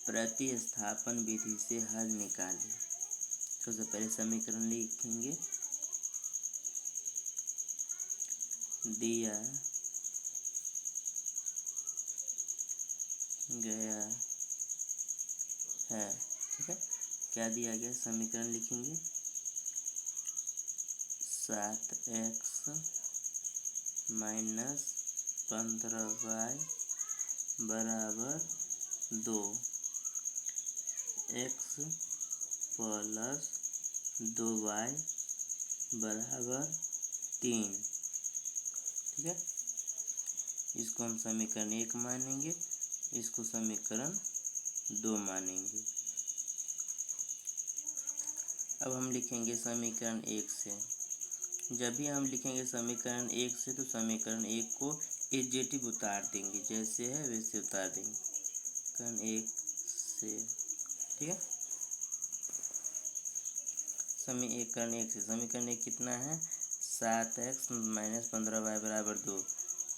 प्रतिस्थापन विधि से हल निकालें। सबसे पहले समीकरण लिखेंगे, दिया गया है, ठीक है। क्या दिया गया, समीकरण लिखेंगे 7x माइनस 15y बराबर 2, x प्लस 2y बराबर 3, ठीक है। इसको हम समीकरण 1 मानेंगे, इसको समीकरण 2 मानेंगे। अब हम लिखेंगे समीकरण 1 से। जब भी हम लिखेंगे समीकरण 1 से तो समीकरण 1 को एडजेटिव उतार देंगे, जैसे है वैसे उतार देंगे समीकरण 1 से, ठीक है। समीकरण 1 से, समीकरण 1 कितना है, 7x माइनस 15y बराबर 2।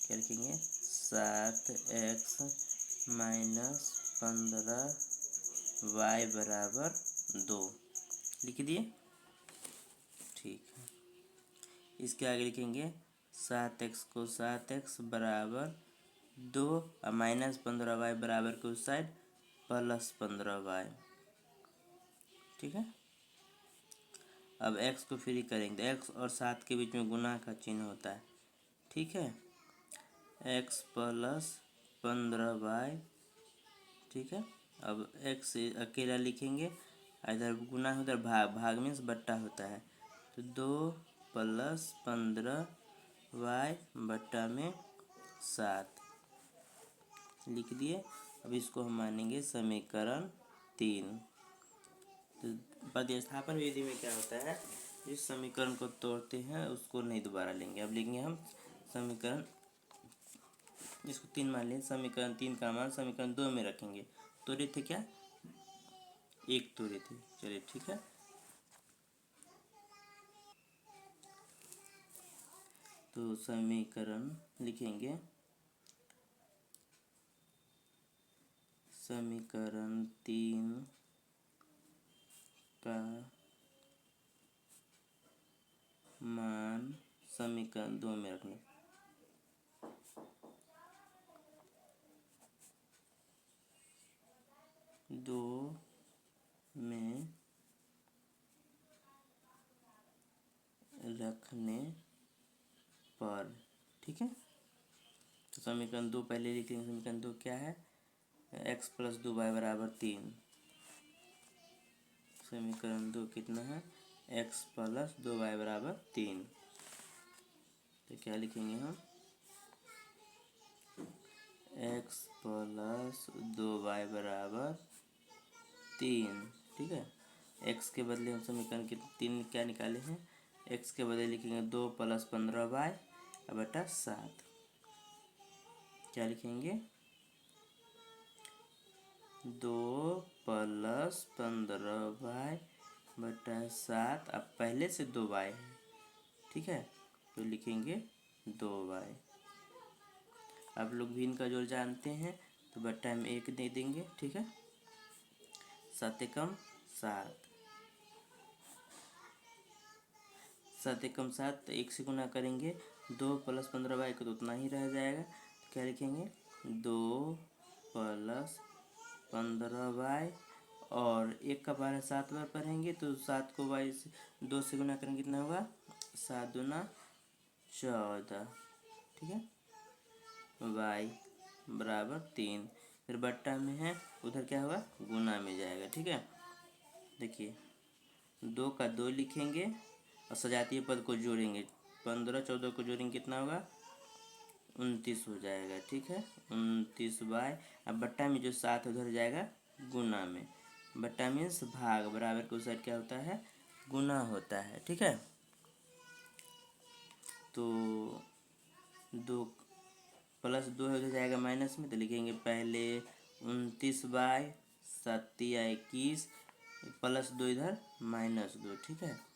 क्या लिखेंगे, 7x माइनस 15y बराबर 2 लिख दिए, ठीक है। इसके आगे लिखेंगे 7x को 7x बराबर 2 और माइनस 15y बराबर के उस साइड प्लस 15y, ठीक है। अब x को फ्री करेंगे, x और 7 के बीच में गुना का चिन्ह होता है, ठीक है। x प्लस 15y, ठीक है। अब x अकेला लिखेंगे, इधर गुना है उधर भाग, भाग मीन्स बट्टा होता है, तो 2 प्लस 15y बट्टा में 7 लिख दिए। अब इसको हम मानेंगे समीकरण 3। तो प्रतिस्थापन विधि में क्या होता है, जिस समीकरण को तोड़ते हैं उसको नहीं दोबारा लेंगे। अब लेंगे हम समीकरण, इसको 3 मान लें, समीकरण 3 का मान समीकरण 2 में रखेंगे। तोड़े थे क्या, 1 तोड़े थे, चलिए ठीक है। तो समीकरण लिखेंगे, समीकरण 3 का मान समीकरण 2 में रखना, दो में रखने पर, ठीक है। तो समीकरण 2 पहले लिख लेंगे, समीकरण 2 क्या है, x प्लस 2y बराबर 3। समीकरण 2 कितना है, x प्लस 2y बराबर 3। तो क्या लिखेंगे हम, x प्लस 2y बराबर 3, ठीक है। x के बदले हम समीकरण के 3 क्या निकाले हैं, x के बदले लिखेंगे 2 प्लस 15y बटा 7। क्या लिखेंगे, 2 प्लस 15y बटा 7। अब पहले से 2y है, ठीक है, तो लिखेंगे 2y। आप लोग भी इनका जोड़ जानते हैं, तो बट्टा में 1 दे देंगे, ठीक है। 7 एकम 7, 7 एकम 7, तो 1 से गुना करेंगे, 2 प्लस 15y को तो उतना ही रह जाएगा। तो क्या लिखेंगे, 2 प्लस 15y और 1 का बार 7 बार पढ़ेंगे, तो 7 को y से 2 से गुना करेंगे, कितना होगा, 7 दूना 14, ठीक है। y बराबर 3, फिर बट्टा में है, उधर क्या होगा, गुना में जाएगा, ठीक है। देखिए 2 का 2 लिखेंगे और सजातीय पद को जोड़ेंगे, 15 14 को जोड़ेंगे, कितना होगा, 29 हो जाएगा, ठीक है। 29y, अब बट्टा में जो 7 उधर जाएगा गुना में, बट्टा मीन्स भाग, बराबर के उस साइड क्या होता है, गुना होता है, ठीक है। तो 2 प्लस 2 हो जाएगा माइनस में, तो लिखेंगे पहले 29y 7 या 21 प्लस 2 इधर माइनस 2, ठीक है।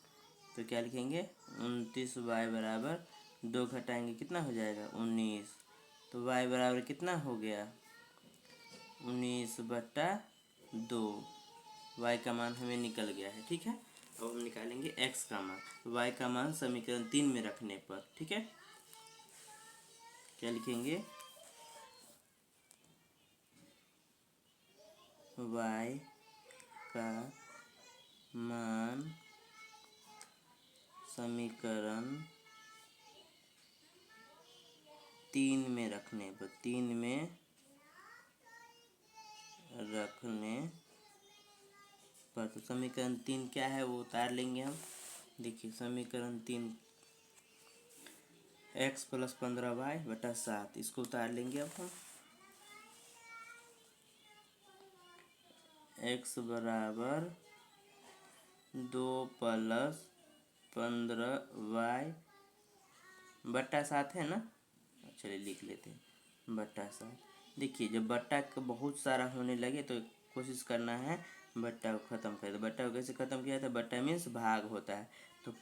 तो क्या लिखेंगे, 29y बराबर 2 घटाएंगे, कितना हो जाएगा, 19। तो y बराबर कितना हो गया, 19 बट्टा 2। y का मान हमें निकल गया है, ठीक है। अब हम निकालेंगे x का मान। y का मान समीकरण 3 में रखने पर, ठीक है, क्या लिखेंगे, y का मान समीकरण 3 में रखने पर, 3 में रखने पर, तो समीकरण 3 क्या है वो उतार लेंगे हम। देखिए समीकरण 3 x + 15y बटा 7, इसको उतार लेंगे अब हम। x बराबर 2 + 15y बटा 7 है ना, चलिए लिख लेते हैं बटा 7। देखिए जब बट्टा का बहुत सारा होने लगे तो कोशिश करना है बट्टा को ख़त्म कर दे। बट्टा को कैसे ख़त्म किया था, बट्टा मीन्स भाग होता है, तो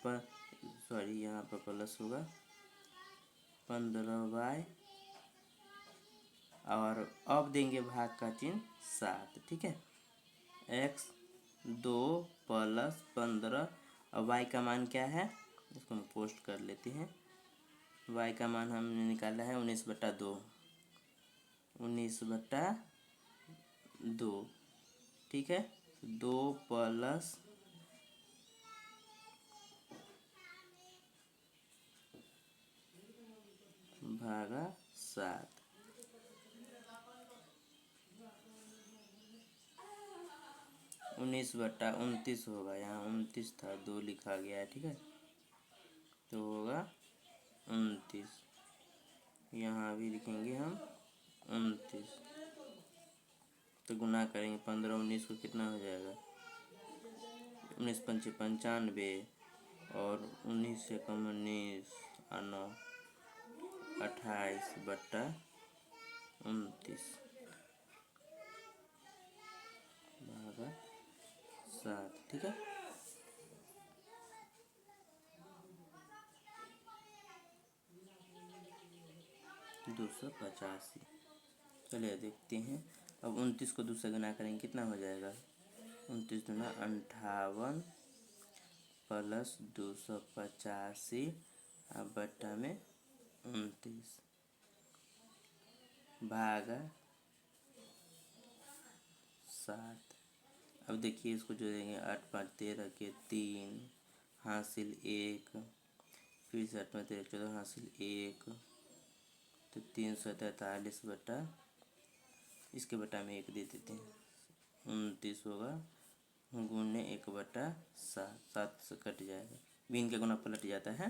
सॉरी यहाँ पर प्लस होगा 15y, और अब देंगे भाग का चिन्ह 7, ठीक है। x 2 + 15 और y का मान क्या है, इसको हम पोस्ट कर लेते हैं। y का मान हमने निकाला है 19/2, 19/2, ठीक है। 2 + भागा 7, 19/29 होगा, यहाँ 29 था, 2 लिखा गया है, ठीक है, तो होगा 29, यहाँ भी लिखेंगे हम 29, तो गुना करेंगे 15 19 को, कितना हो जाएगा 19 × 5 = 95, और 19 से कम 19 और 9 28/29 भागा 7, ठीक है। दो 285। चलिए देखते हैं, अब 29 को 2 से गुना करेंगे, कितना हो जाएगा 29 दूना 58 + 285 अब बट्टा में 29 भागा 7। अब देखिए इसको जोड़ेंगे, 8 × 5 = 13 के 3 हासिल 1, फिर से 8 × 5 = 13 14 हासिल 1, तो 343 बटा, इसके बटा में 1 दे देते हैं, 29 होगा गुने 1/7, 7 से कट जाएगा, बीन का गुना पलट जाता है,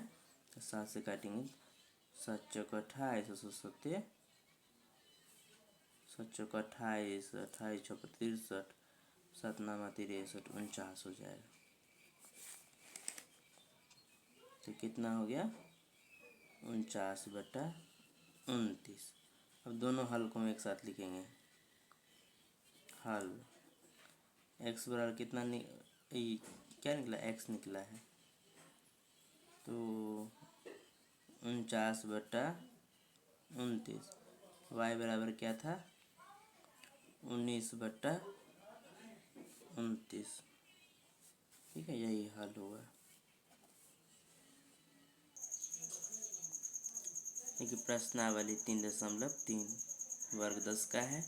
तो 7 से काटेंगे, 7 × 4 = 28, 7 × 4 = 28, 28 × 6 = 63, 7 × 9 = 63, 49 हो जाएगा। तो कितना हो गया 49/29। अब दोनों हल को हम एक साथ लिखेंगे, हल x बराबर कितना क्या निकला, x निकला है, तो 49/29, y बराबर क्या था 19/29, ठीक है, यही हल होगा। देखिए प्रश्नावली 3.3 वर्ग 10 का है,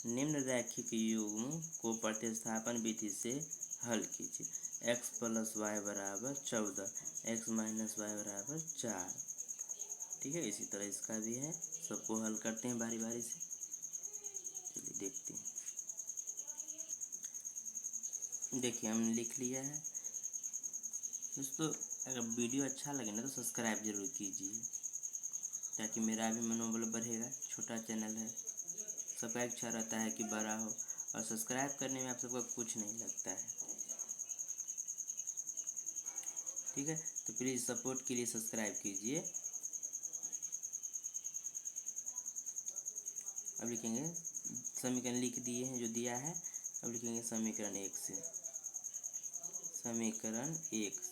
निम्न रैखिक युग्म को प्रतिस्थापन विधि से हल कीजिए। x + y = 14, x - y = 4, ठीक है। इसी तरह इसका भी है, सबको हल करते हैं बारी बारी से, चलिए देखते हैं। देखिए हमने लिख लिया है दोस्तों। अगर वीडियो अच्छा लगे ना तो सब्सक्राइब जरूर कीजिए, ताकि मेरा भी मनोबल बढ़ेगा। छोटा चैनल है, सबका इच्छा रहता है कि बड़ा हो, और सब्सक्राइब करने में आप सबका कुछ नहीं लगता है, ठीक है। तो प्लीज़ सपोर्ट के लिए सब्सक्राइब कीजिए। अब लिखेंगे, समीकरण लिख दिए हैं जो दिया है, अब लिखेंगे समीकरण 1 से, समीकरण 1 से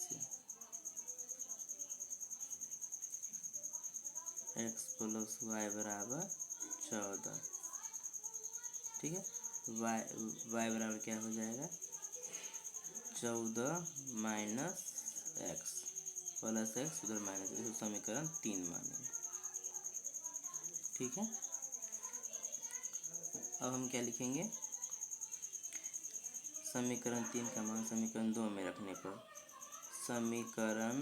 x + y = 14, ठीक है। वाई बराबर क्या हो जाएगा 14 माइनस एक्स प्लस एक्स उधर माइनस, इसको समीकरण 3 मानेंगे। ठीक है, अब हम क्या लिखेंगे, समीकरण 3 का मान समीकरण 2 में रखने पर समीकरण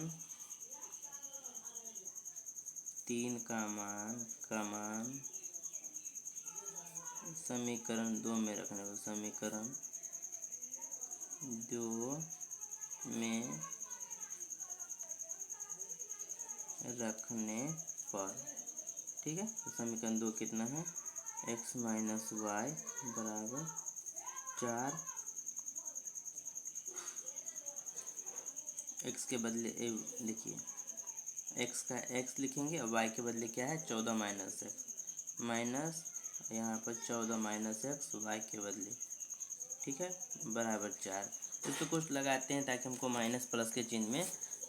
3 का मान समीकरण 2 में रखने पर समीकरण 2 में रखने पर, ठीक है। तो समीकरण 2 कितना है, x माइनस वाई बराबर 4, x के बदले देखिए x का x लिखेंगे और y के बदले क्या है 14 माइनस एक्स, माइनस यहाँ पर 14 माइनस एक्स वाई के बदले, ठीक है, बराबर 4। इसको कुछ लगाते हैं ताकि हमको माइनस प्लस के चिन्ह में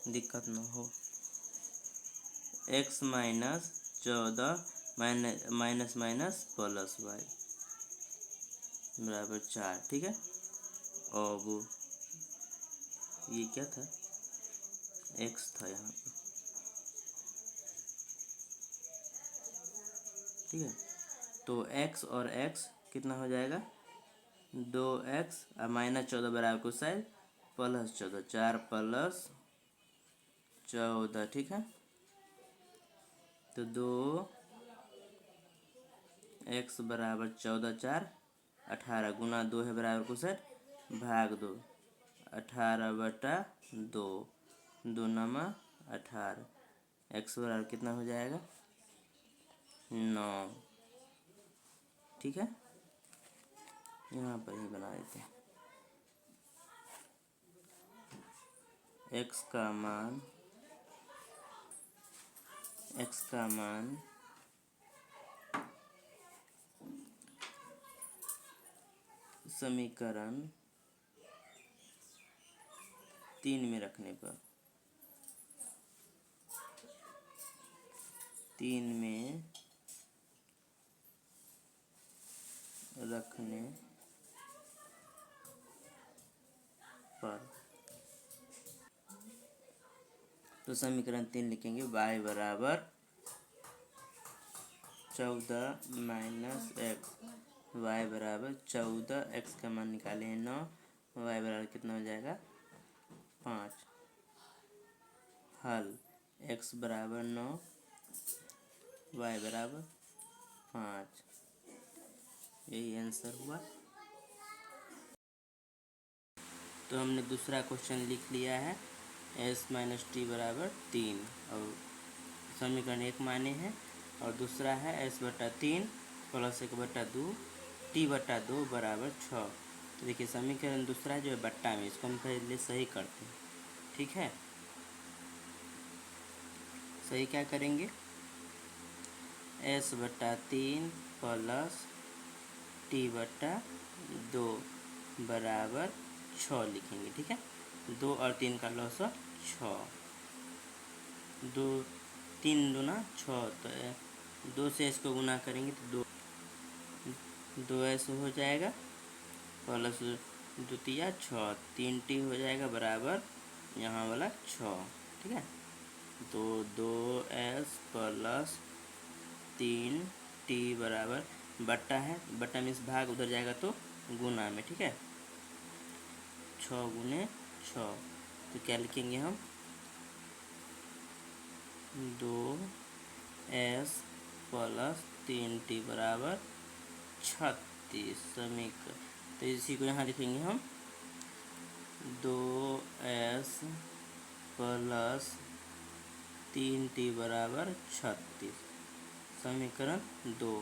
दिक्कत न हो। x minus 14 minus minus plus y बराबर 4, ठीक है। अब ये क्या था, x था यहाँ पे, ठीक है। तो x और x कितना हो जाएगा 2x और माइनस 14 बराबर को साइड प्लस 14, 4 प्लस 14, ठीक है। तो 2x बराबर 14, 4 18 गुना 2 है बराबर को साइड भाग 2, 18/2, 2 नमा 18, x बराबर कितना हो जाएगा 9, ठीक है। यहाँ पर ही बना देते हैं, x का मान समीकरण 3 में रखने पर 3 में रखने पर, तो समीकरण 3 लिखेंगे y बराबर 14 माइनस एक्स, वाई बराबर 14, एक्स का मान निकाले हैं 9, वाई बराबर कितना हो जाएगा 5। हल x बराबर 9, वाई बराबर 5, यही आंसर हुआ। तो हमने दूसरा क्वेश्चन लिख लिया है, s माइनस टी बराबर 3 और समीकरण 1 माने हैं, और दूसरा है s/3 प्लस 1/2 t/2 बराबर 6। तो देखिए समीकरण दूसरा जो है बट्टा में, इसको हम पहले सही करते हैं, ठीक है। सही क्या करेंगे, s/3 प्लस t/2 बराबर 6 लिखेंगे, ठीक है। 2 और 3 का लॉस 6, 2 3 दूना 6, तो 2 से इसको गुना करेंगे तो 2s हो जाएगा प्लस 2 तिया 6, 3t हो जाएगा बराबर यहाँ वाला 6, ठीक है। तो 2s प्लस 3t बराबर बट्टा है, बट्टा में इस भाग उधर जाएगा तो गुना में, ठीक है। 6 गुने 6, तो क्या लिखेंगे हम 2s प्लस 3t बराबर 36 समीकरण। तो इसी को यहाँ लिखेंगे हम 2s प्लस 3t बराबर 36 समीकरण 2।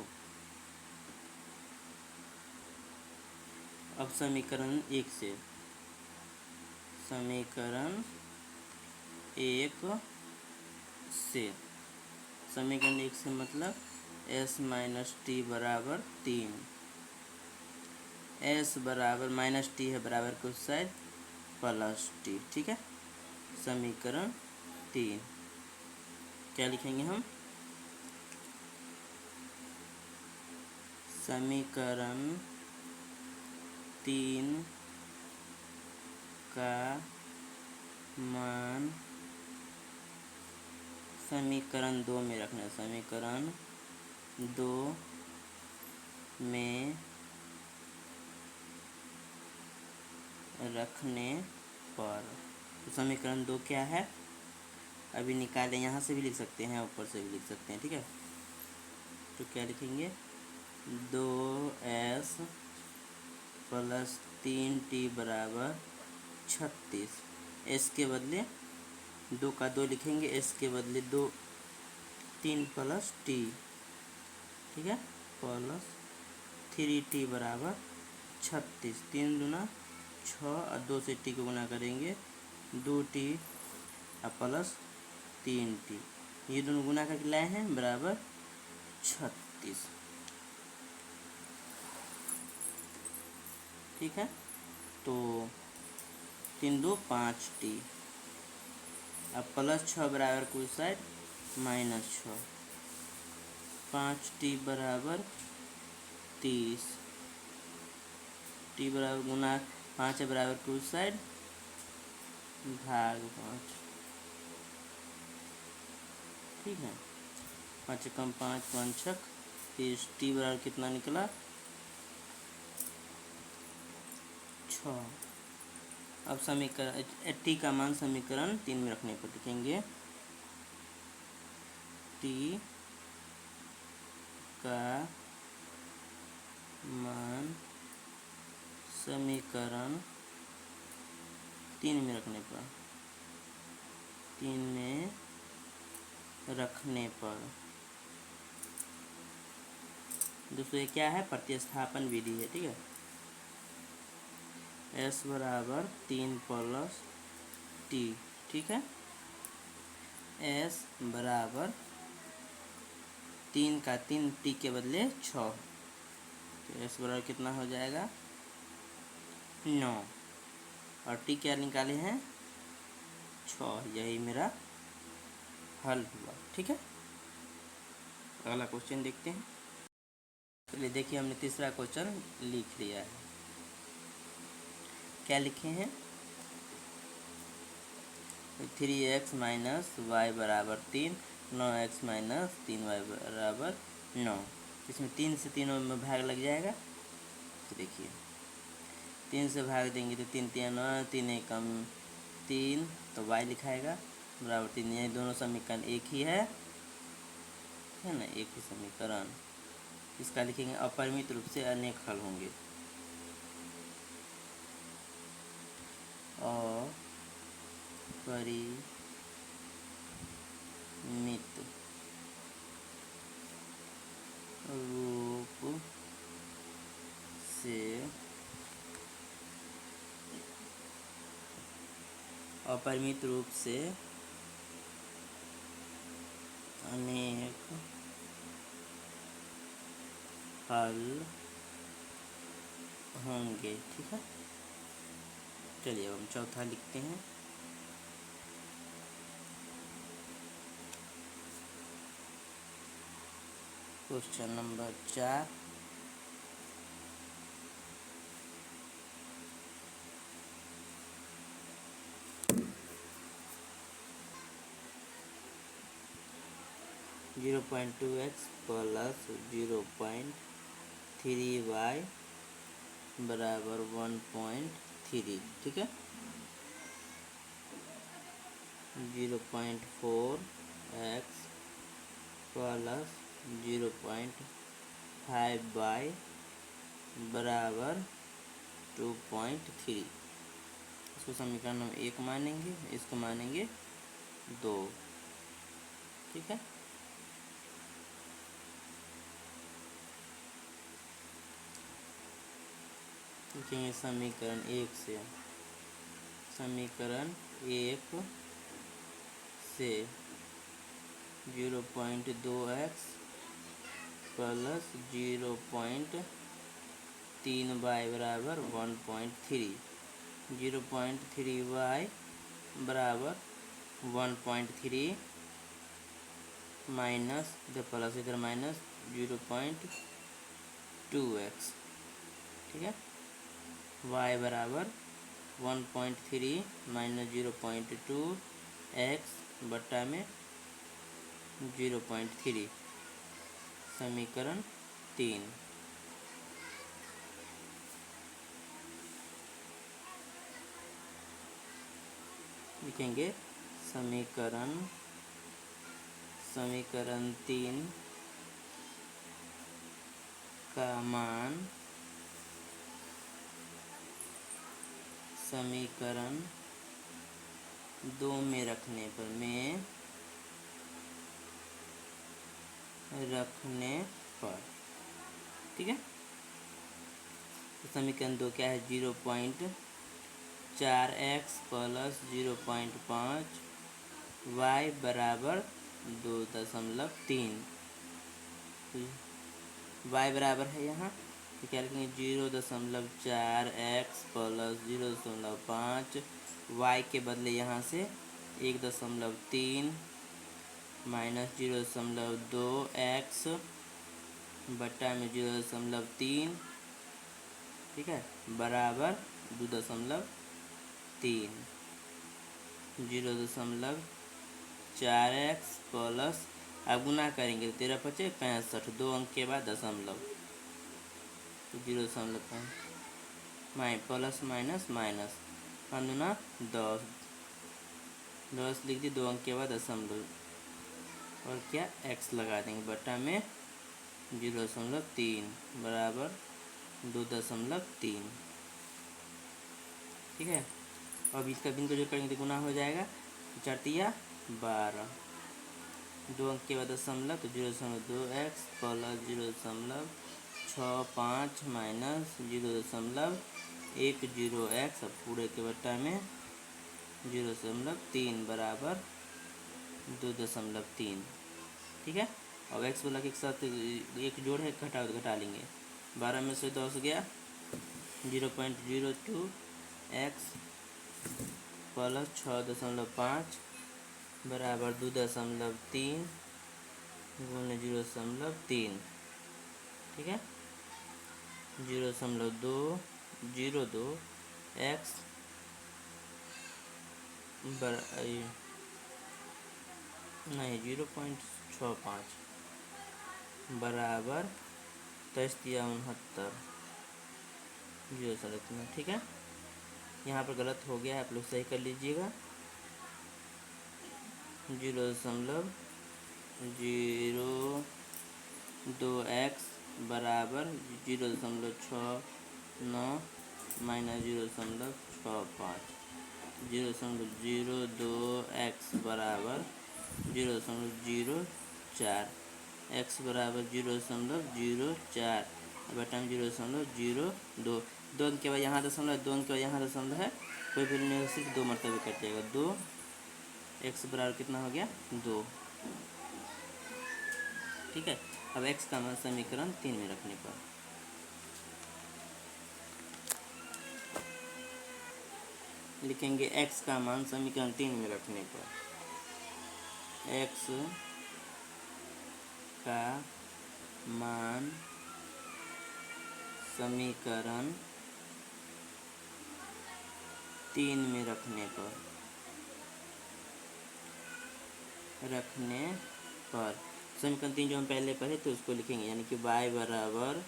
अब समीकरण 1 से, समीकरण 1 से, समीकरण 1 से मतलब s माइनस टी बराबर 3, s बराबर माइनस टी है बराबर को साइड प्लस टी, ठीक है। समीकरण 3 क्या लिखेंगे हम, समीकरण 3 का मान समीकरण 2 में रखना है। समीकरण 2 में रखने पर, तो समीकरण 2 क्या है अभी निकालें। यहाँ से भी लिख सकते हैं, ऊपर से भी लिख सकते हैं, ठीक है। तो क्या लिखेंगे, 2s प्लस 3t बराबर 36। s के बदले 2 का 2 लिखेंगे, s के बदले 2, 3 प्लस t, ठीक है, प्लस 3t बराबर 36। 3 दूना 6 और 2 से t को गुना करेंगे 2t और प्लस 3t, ये दोनों गुना करके लाए हैं बराबर 36, ठीक है। तो 3 2 5t, अब प्लस 6 बराबर कुछ साइड -6, 5t बराबर 30, t बराबर गुना 5 बराबर टू साइड भाग 5, ठीक है। 5 कम 5 5 30, t बराबर कितना निकला 6। अब समीकरण t का मान समीकरण 3 में रखने पर लिखेंगे, t का मान समीकरण 3 में रखने पर, 3 में रखने पर, दोस्तों ये क्या है, प्रतिस्थापन विधि है, ठीक है। s बराबर 3 प्लस t, ठीक है। s बराबर 3 का 3 t के बदले 6, तो s बराबर कितना हो जाएगा 9, और t क्या निकाले हैं 6, यही मेरा हल हुआ, ठीक है। अगला क्वेश्चन देखते हैं। चलिए देखिए, हमने तीसरा क्वेश्चन लिख लिया है। क्या लिखे हैं, 3x माइनस वाई बराबर 3, 9x माइनस 3y बराबर 9। इसमें 3 से तीनों में भाग लग जाएगा, तो देखिए 3 से भाग देंगे तो 3 3 9, 3 एकम 3, तो y लिखाएगा बराबर 3। ये दोनों समीकरण एक ही है ना, एक ही समीकरण। इसका लिखेंगे अपरिमित रूप से अनेक हल होंगे, अपरिमित रूप से अपरिमित रूप से अनेक हल होंगे, ठीक है। चलिए अब हम चौथा लिखते हैं। Question number 4, (0.2x plus 0.3y बराबर 1.3), ठीक है। 0.4x प्लस 0.5y बराबर 2.3। इसको समीकरण हम 1 मानेंगे, इसको मानेंगे 2, ठीक है। लिखेंगे समीकरण 1 से, समीकरण 1 से 0.2x प्लस 0.3y बराबर 1.3, 0.3y बराबर 1.3 माइनस, इधर प्लस इधर माइनस 0.2x, ठीक है। y बराबर 1.3 माइनस 0.2 एक्स बट्टा में 0.3। समीकरण 3। लिखेंगे समीकरण 3 का मान समीकरण 2 में रखने पर ठीक है। तो समीकरण 2 क्या है? 0.4x प्लस 0.5 y बराबर 2.3। y बराबर है यहाँ, तो क्या लिखेंगे? 0.4x प्लस 0.5 y के बदले यहाँ से 1.3 माइनस 0.2x बट्टा में 0.3 ठीक है बराबर 2.3। 0.4x प्लस, अब गुना करेंगे तो 13 पचे 65, 2 अंक के बाद दशमलव, तो 0.5 प्लस माइनस माइनस 5 दूना 10 लिख दी, 2 अंक के बाद दशमलव और क्या x लगा देंगे बट्टा में 0.3 बराबर 2.3 ठीक है। अब इसका बिन को जो करेंगे तो गुना हो जाएगा, 4 तिया 12, 2 अंक के बाद दशमलव तो 0.2x प्लस 0.65 माइनस 0.10x अब पूरे के बट्टा में 0.3 बराबर 2.3 ठीक है। अब x वाला के साथ एक जोड़ है, घटाओ तो घटा लेंगे, 12 में से 10 गया, 0.02 x प्लस 6.5 बराबर 2.3 गुणे 0.3 ठीक है। 0.202 x नहीं 0.65 बराबर 63 0 ठीक है। यहाँ पर गलत हो गया है, आप लोग सही कर लीजिएगा। 0.02x बराबर 0.69 माइनस 0.65, 0.02x बराबर 0.04, x बराबर 0.04 बटा में 0.02, 2 अंक के बाद यहाँ दशमलव, 2 अंक के बाद यहाँ दशमलव है, कोई भी नहीं, सिर्फ 2 मरतबे कट जाएगा। 2 x बराबर कितना हो गया? 2 ठीक है। अब x का मान समीकरण 3 में रखने पर लिखेंगे x का मान समीकरण 3 में रखने पर x का मान समीकरण 3 में रखने पर समीकरण 3 जो हम पहले पढ़े तो उसको लिखेंगे, यानी कि y बराबर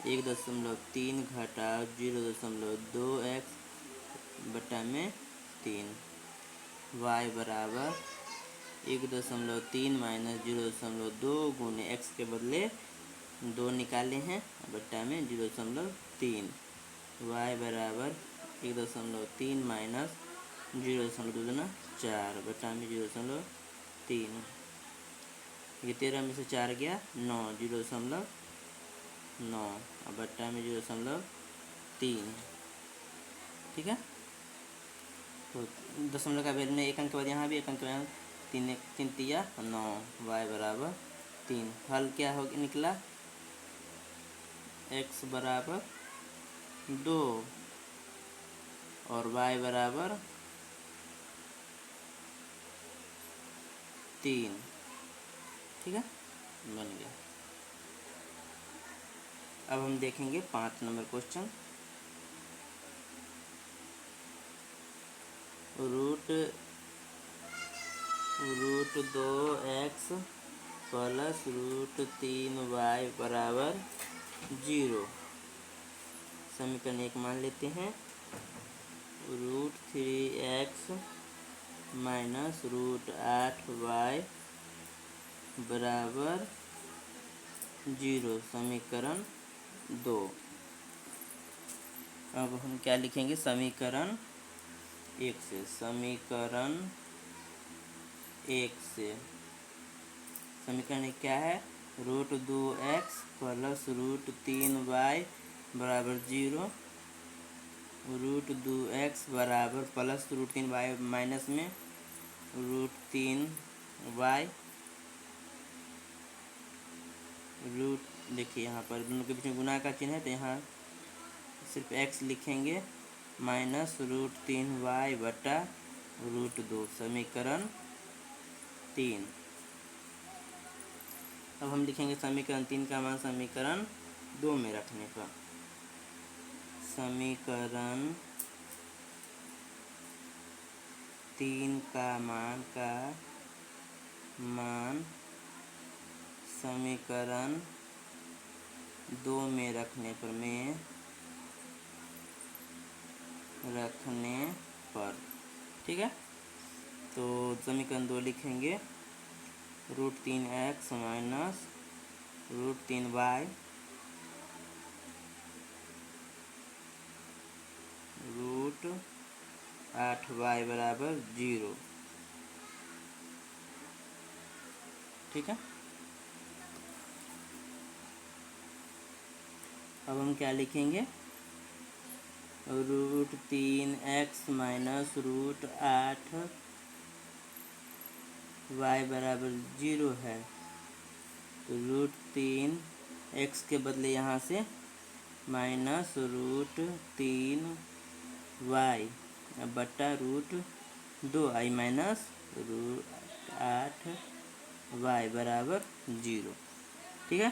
1.3 घटा 0.2x बटा में 3, y बराबर 1.3 माइनस 0.2 गुने x के बदले 2 निकाले हैं बट्टा में 0.3, y बराबर 1.3 माइनस 0.4 बट्टा में 0.3, ये 13 में से 4 गया 9, 0.9 बट्टा में 0.3 ठीक है। तो दशमलव का वैल्यू ने 1 अंक के बाद यहाँ भी 1 अंक के बाद 3 तिया 9, y बराबर 3। हल क्या हो निकला? x बराबर 2 और y बराबर 3 ठीक है, बन गया। अब हम देखेंगे 5 number question. Root 2x plus root 3y बराबर 0। समीकरण 1 मान लेते हैं। Root 3x minus root 8y बराबर 0, समीकरण 2। अब हम क्या लिखेंगे समीकरण 1 से। समीकरण 1 से समीकरण 1 क्या है? Root 2x plus root 3y बराबर 0। रूट 2x बराबर प्लस रूट 3y माइनस में रूट 3y। रूट देखिए यहाँ पर दोनों के बीच में गुना का चिन्ह है तो यहाँ सिर्फ x लिखेंगे माइनस रूट 3y बटा रूट 2, समीकरण 3। अब हम लिखेंगे समीकरण 3 का मान समीकरण 2 में रखने पर। समीकरण 3 का मान समीकरण 2 में रखने पर ठीक है। तो समीकरण 2 लिखेंगे root 3x minus root 3y root 8y बराबर 0, ठीक है। अब हम क्या लिखेंगे? Root 3x minus root 8y बराबर 0 है। तो रूट 3x के बदले यहाँ से माइनस रूट 3y बटा root 2i minus root 8y बराबर 0, ठीक है।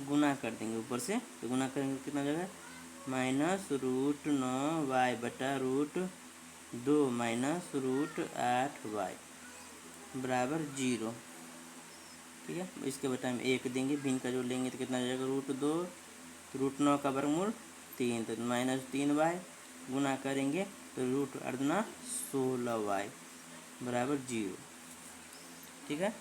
गुना कर देंगे ऊपर से, तो गुना करेंगे कितना जगह माइनस रूट 9y बटा रूट 2 माइनस रूट 8y बराबर 0, ठीक है। इसके बटा हम 1 देंगे, भिन्न का जोड़ लेंगे तो कितना हो जाएगा रूट 2, रूट 9 का वर्गमूल 3 तो माइनस 3y गुना करेंगे तो रूट 8 दूना 16y बराबर 0, ठीक है।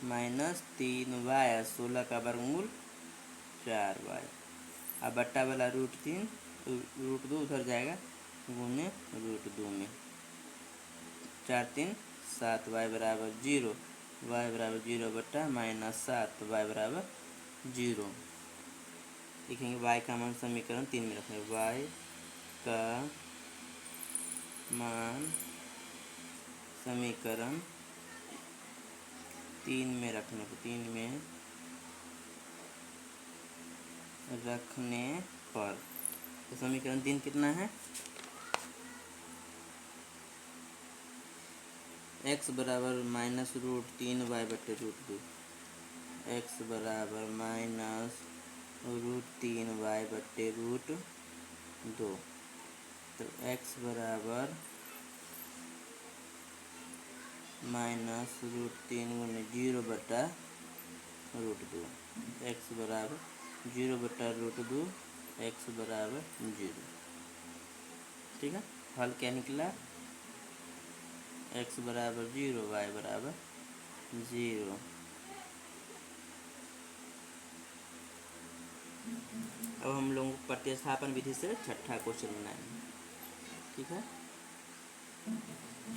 माइनस 3y 16 का वर्गमूल 4y। अब बट्टा वाला रूट 2 उधर जाएगा गुने रूट 2 में 4 3 7y बराबर 0, y बराबर 0 बट्टा माइनस 7 y बराबर 0। लिखेंगे y का मान समीकरण 3 में रखेंगे। y का मान समीकरण 3 में रखने पर तो समीकरण 3 कितना है? x बराबर माइनस रूट 3y बटे रूट 2, x बराबर माइनस रूट 3y बटे रूट 2, तो x बराबर माइनस रूट 3 गुने 0 बटा रूट 2, x बराबर 0 बटा रूट 2, x बराबर 0, ठीक है। हल क्या निकला? x बराबर 0, y बराबर 0। अब हम लोगों को प्रतिस्थापन विधि से छठा क्वेश्चन बनाएंगे, ठीक है।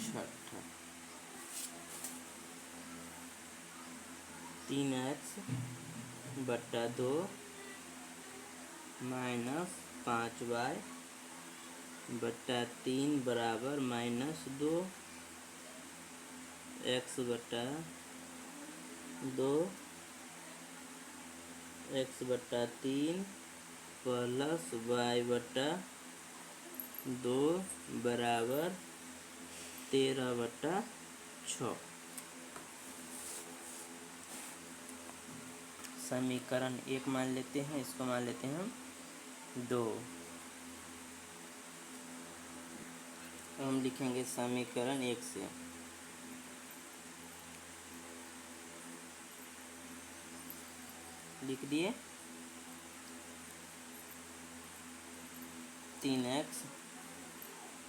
छठा 3x बट्टा 2 माइनस 5y बट्टा 3 बराबर माइनस 2, x बट्टा 2 x बट्टा 3 प्लस y बट्टा 2 बराबर 13 बट्टा 6। समीकरण 1 मान लेते हैं, इसको मान लेते हैं हम 2। तो हम लिखेंगे समीकरण 1 से लिख दिए 3x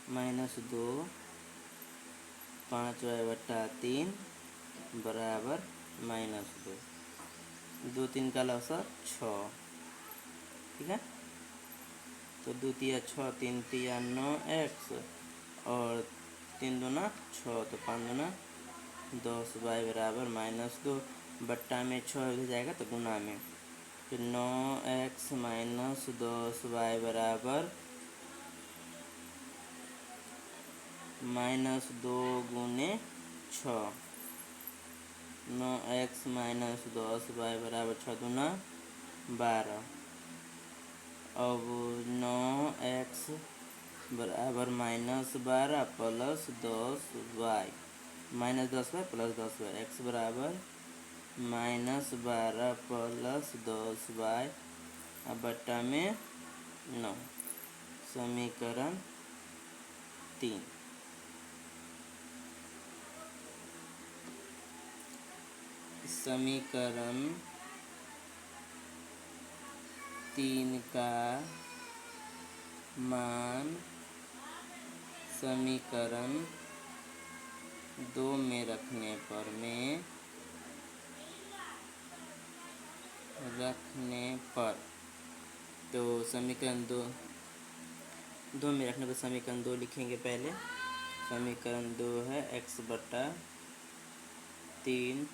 - 2 5y/3 बराबर -2। 2 3 का लौसा 6, ठीक है। तो 2 तिया 6, 3 तिया 9x और 3 दूना 6, तो 5 दूना 10y बराबर -2। बट्टा में 6 हो जाएगा तो गुना में, फिर 9x - 10y बराबर -2 गुने 6। 9x - 10y बराबर 6 दूना 12। अब 9x बराबर -12 plus 10y -10y plus 10y, x बराबर -12 प्लस 10y अब बट्टा में 9। समीकरण 3। समीकरण 3 का मान समीकरण 2 में रखने पर तो समीकरण 2 में रखने पर समीकरण 2 लिखेंगे पहले। समीकरण 2 है x/3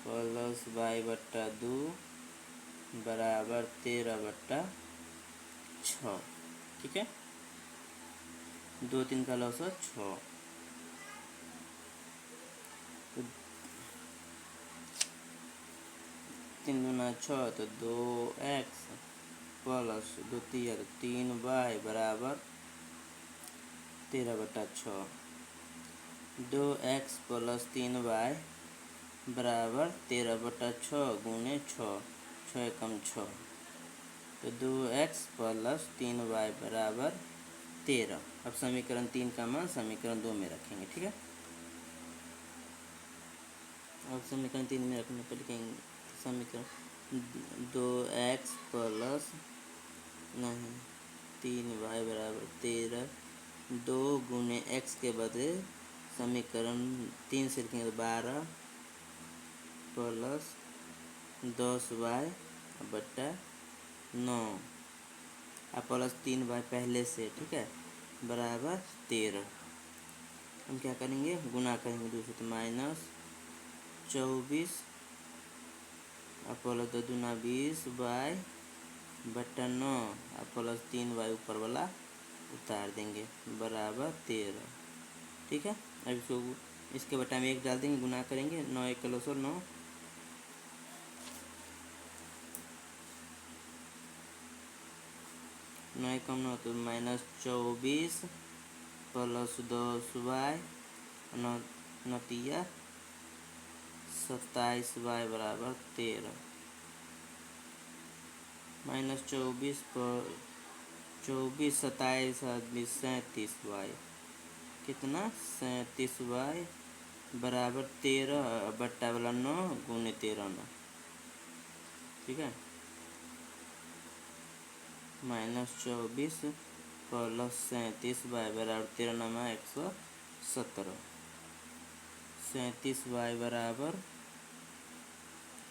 प्लस y/2 बराबर 13/6, ठीक है। 2 3 का लौसा 6, तो 3 दूना 6, तो 2x प्लस 2 तिया 3y बराबर 13/6। 2x प्लस 3y बराबर 13/6 गुने 6, 6 एकम 6, तो 2x प्लस 3y बराबर 13। अब समीकरण 3 का मान समीकरण 2 में रखेंगे, ठीक है। अब समीकरण 3 में रखने पर लिखेंगे समीकरण 2x प्लस 3y बराबर 13। 2 गुने x के बदले समीकरण 3 से लिखेंगे 12 प्लस 10y बट्टा 9 और प्लस 3y पहले से, ठीक है, बराबर 13। हम क्या करेंगे, गुना करेंगे दूसरे, तो -24 और प्लस 2 दूना 20y बट्टा 9 और प्लस 3y ऊपर वाला उतार देंगे बराबर 13, ठीक है। अब इसको इसके बट्टा में 1 डाल देंगे, गुना करेंगे 9 1 का लौसर 9, 9 एकम 9, तो -24 प्लस 10y 9 तिया 27y बराबर 13। -24 पर 24 27 37y, कितना 37y बराबर 13 बट्टा वाला 9 गुने 13 9, ठीक है। -24 प्लस 37y बराबर 13 9 117, 37y बराबर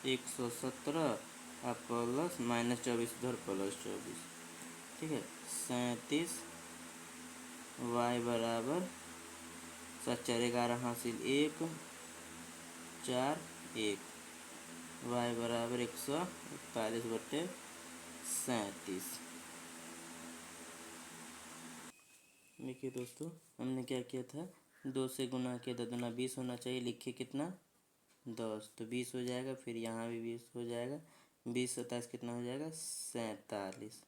117 और प्लस -24 उधर प्लस 24, ठीक है। 37y बराबर 7 4 11 हासिल 1 4 1, y बराबर 141/37। देखिए दोस्तों, हमने क्या किया था, 2 से गुना किया, 2 दूना 20 होना चाहिए, लिखिए कितना 10, तो 20 हो जाएगा, फिर यहाँ भी 20 हो जाएगा, 20 27 कितना हो जाएगा 47,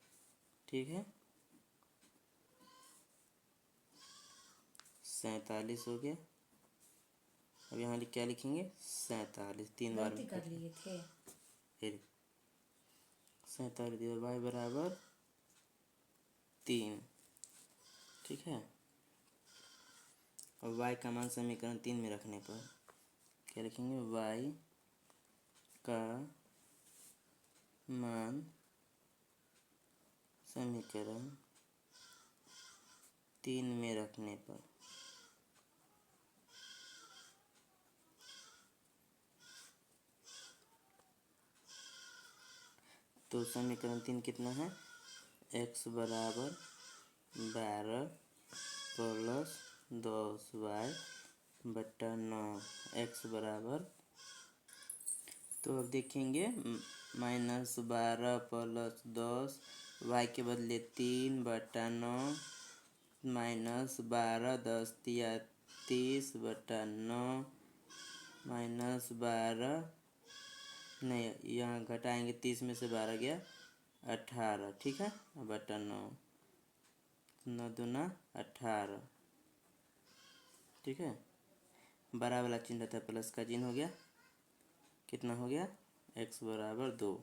ठीक है। 47 हो गया। अब यहाँ क्या लिखेंगे 47, 3 बार में कर लिए थे। फिर 47 दिया, वाई बराबर 3। ठीक है, और y का मान समीकरण 3 में रखने पर क्या लिखेंगे, y का मान समीकरण 3 में रखने पर तो समीकरण 3 कितना है, x बराबर 12 प्लस 10y बट्टा 9, x बराबर, तो अब देखेंगे -12 प्लस 10, y के बदले 3 बट्टा 9, -12, 10 तिया 30 बट्टा 9, -12 नहीं, यहाँ घटाएंगे 30 में से 12 गया 18। ठीक है, बटा 9, 9 दूना 18। ठीक है, बड़ा वाला चिन्ह रहता है, प्लस का चिन्ह हो गया, कितना हो गया, x बराबर 2।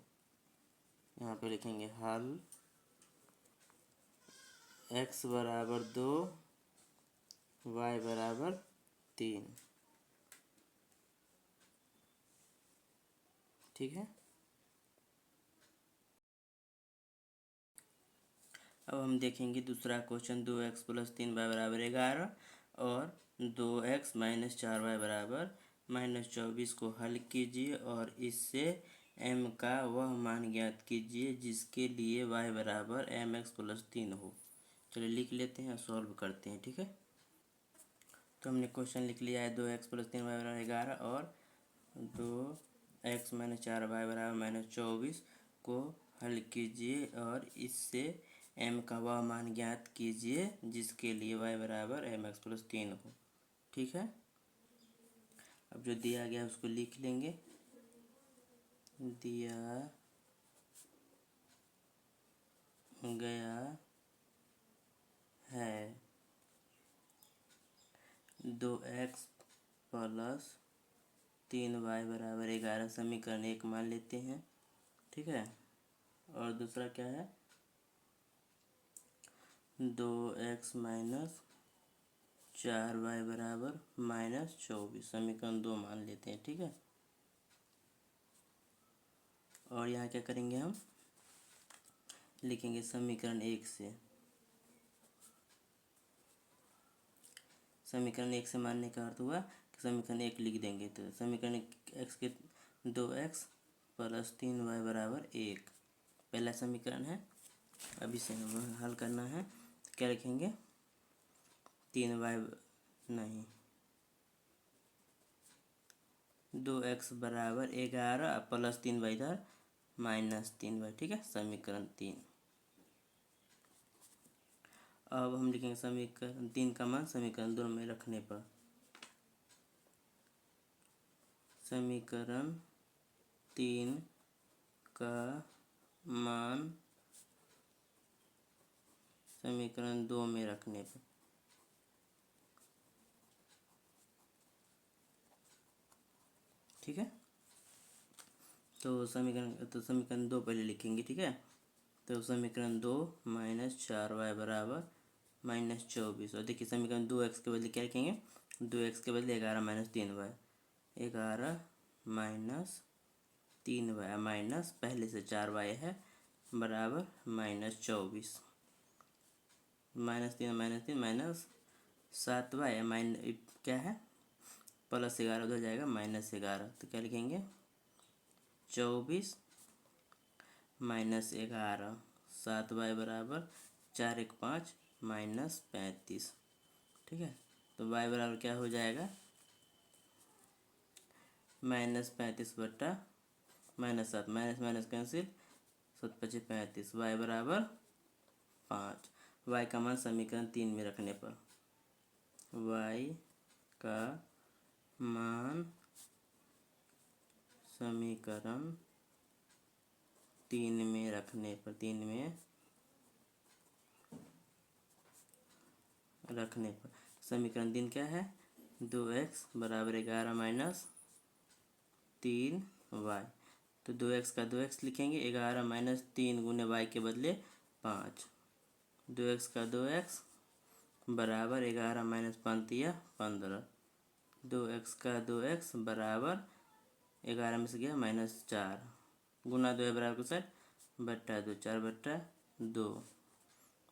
यहाँ पे लिखेंगे हल x बराबर 2, y बराबर 3। ठीक है, अब हम देखेंगे दूसरा क्वेश्चन, 2x प्लस 3y बराबर 11 और 2x माइनस 4y बराबर -24 को हल कीजिए और इससे m का वह मान ज्ञात कीजिए जिसके लिए y बराबर mx प्लस 3 हो। चलिए लिख लेते हैं, सॉल्व करते हैं। ठीक है, तो हमने क्वेश्चन लिख लिया है, 2x प्लस 3y बराबर 11 और 2x माइनस 4y बराबर -24 को हल कीजिए और इससे m का वह मान ज्ञात कीजिए जिसके लिए y बराबर mx प्लस 3 हो। ठीक है, अब जो दिया गया उसको लिख लेंगे। दिया गया है 2x प्लस 3y बराबर 11 समीकरण 1 मान लेते हैं। ठीक है, और दूसरा क्या है, 2x माइनस 4y बराबर -24 समीकरण 2 मान लेते हैं। ठीक है, और यहाँ क्या करेंगे, हम लिखेंगे समीकरण 1 से, समीकरण 1 से मानने का अर्थ हुआ कि समीकरण 1 लिख देंगे, तो समीकरण x के 2x प्लस 3y बराबर 1 पहला समीकरण है। अब इसे हल करना है, क्या लिखेंगे, 3y नहीं 2x बराबर 11 प्लस 3y इधर -3y। ठीक है, समीकरण 3। अब हम लिखेंगे समीकरण 3 का मान समीकरण 2 में रखने पर, समीकरण 3 का मान समीकरण 2 में रखने पर, ठीक है, तो समीकरण 2 पहले लिखेंगे। ठीक है, तो समीकरण 2 माइनस 4y बराबर -24, और देखिए समीकरण 2x के बदले क्या लिखेंगे, 2x के बदले 11 minus 3y, 11 minus 3y minus पहले से 4y है बराबर -24, -3 माइनस 7y क्या है, प्लस 11 उधर जाएगा -11, तो क्या लिखेंगे 24 -11, 7y बराबर 4 1 5 -35। ठीक है, तो y बराबर क्या हो जाएगा, -35 बट्टा -7, माइनस माइनस कैंसिल, 7 5 35, y बराबर 5। y का मान समीकरण 3 में रखने पर, y का मान समीकरण 3 में रखने पर, 3 में रखने पर समीकरण 3 क्या है, 2x बराबर 11 माइनस 3y, तो 2x का 2x लिखेंगे, 11 माइनस 3 गुने y के बदले 5, 2x का 2x बराबर 11 माइनस 5 या 15, 2x का 2x बराबर 11 में से गया -4, गुना 2 है बराबर को सर बट्टा 2, 4 बट्टा 2,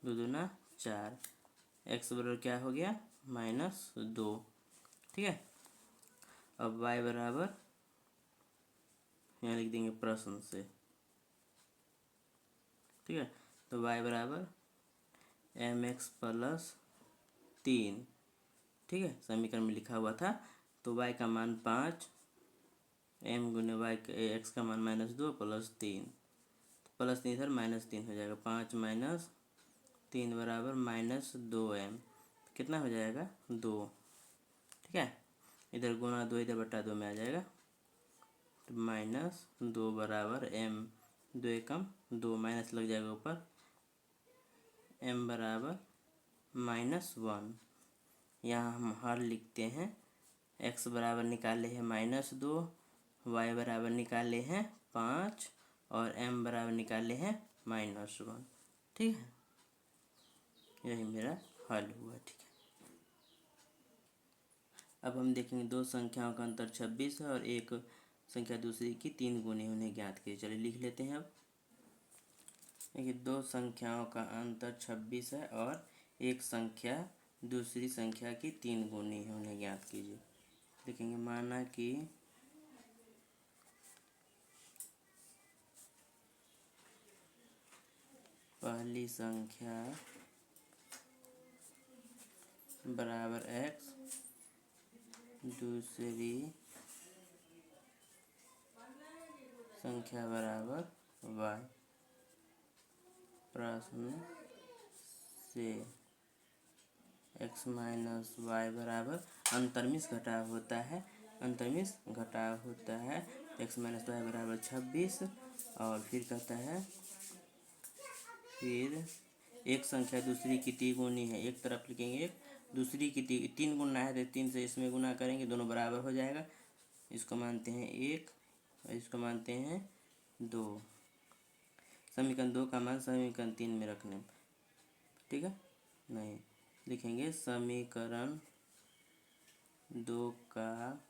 2 दूना 4, x बराबर क्या हो गया -2। ठीक है, अब y बराबर यहाँ लिख देंगे प्रश्न से। ठीक है, तो y बराबर mx प्लस 3। ठीक है, समीकरण में लिखा हुआ था, तो y का मान 5, m गुने y x का मान -2 प्लस 3, तो प्लस 3 इधर -3 हो जाएगा, 5 माइनस 3 बराबर -2m, कितना हो जाएगा 2। ठीक है, इधर गुना 2 इधर बटा 2 में आ जाएगा, तो -2 बराबर m, 2 एकम 2 माइनस लग जाएगा ऊपर, m बराबर -1। यहाँ हम हल लिखते हैं, x बराबर निकाले हैं -2, y बराबर निकाले हैं 5 और m बराबर निकाले हैं -1। ठीक है, यही मेरा हल हुआ। ठीक है, अब हम देखेंगे दो संख्याओं का अंतर 26 है और एक संख्या दूसरी की 3 गुनी, उन्हें ज्ञात कीजिए। चलिए लिख लेते हैं। अब देखिए, दो संख्याओं का अंतर 26 है और एक संख्या दूसरी संख्या की 3 गुनी है, उन्हें ज्ञात कीजिए। देखेंगे, माना कि पहली संख्या बराबर x, दूसरी संख्या बराबर y। प्रश्न से x माइनस वाई बराबर अंतर्मिश घटाव होता है, अंतर्मिश घटाव होता है, x माइनस वाई बराबर 26। और फिर कहता है, फिर एक संख्या दूसरी की 3 गुनी है, एक तरफ लिखेंगे एक, दूसरी की 3 गुना है तो 3 से इसमें गुना करेंगे, दोनों बराबर हो जाएगा। इसको मानते हैं 1 और इसको मानते हैं 2। समीकरण 2 का मान समीकरण 3 में रखने, ठीक है, नहीं लिखेंगे समीकरण 2 का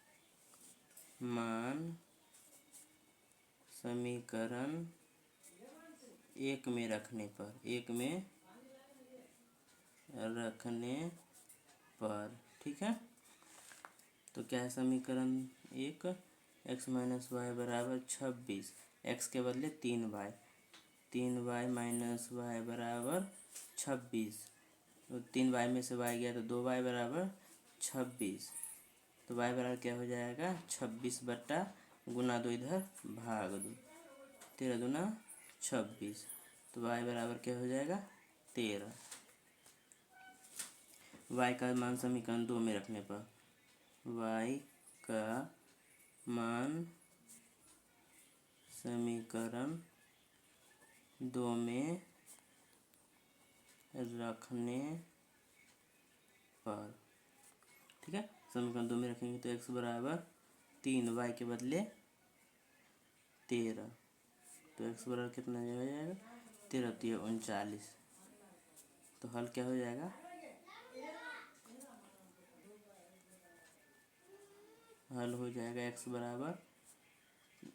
मान समीकरण 1 में रखने पर, 1 में रखने पर। ठीक है, तो क्या है समीकरण 1, x माइनस वाई बराबर 26, x के बदले 3y, 3y माइनस वाई बराबर 26, तो 3y में से y गया तो 2y बराबर 26, तो y बराबर क्या हो जाएगा 26 बट्टा गुना 2 इधर भाग 2, 13 दूना 26, तो y बराबर क्या हो जाएगा 13। y का मान समीकरण 2 में रखने पर, y का मान समीकरण 2 में रखने पर, ठीक है, समीकरण 2 में रखेंगे तो x बराबर 3, y के बदले 13, तो x बराबर कितना हो जाएगा 13, तो ये 39, तो हल क्या हो जाएगा, हल हो जाएगा x बराबर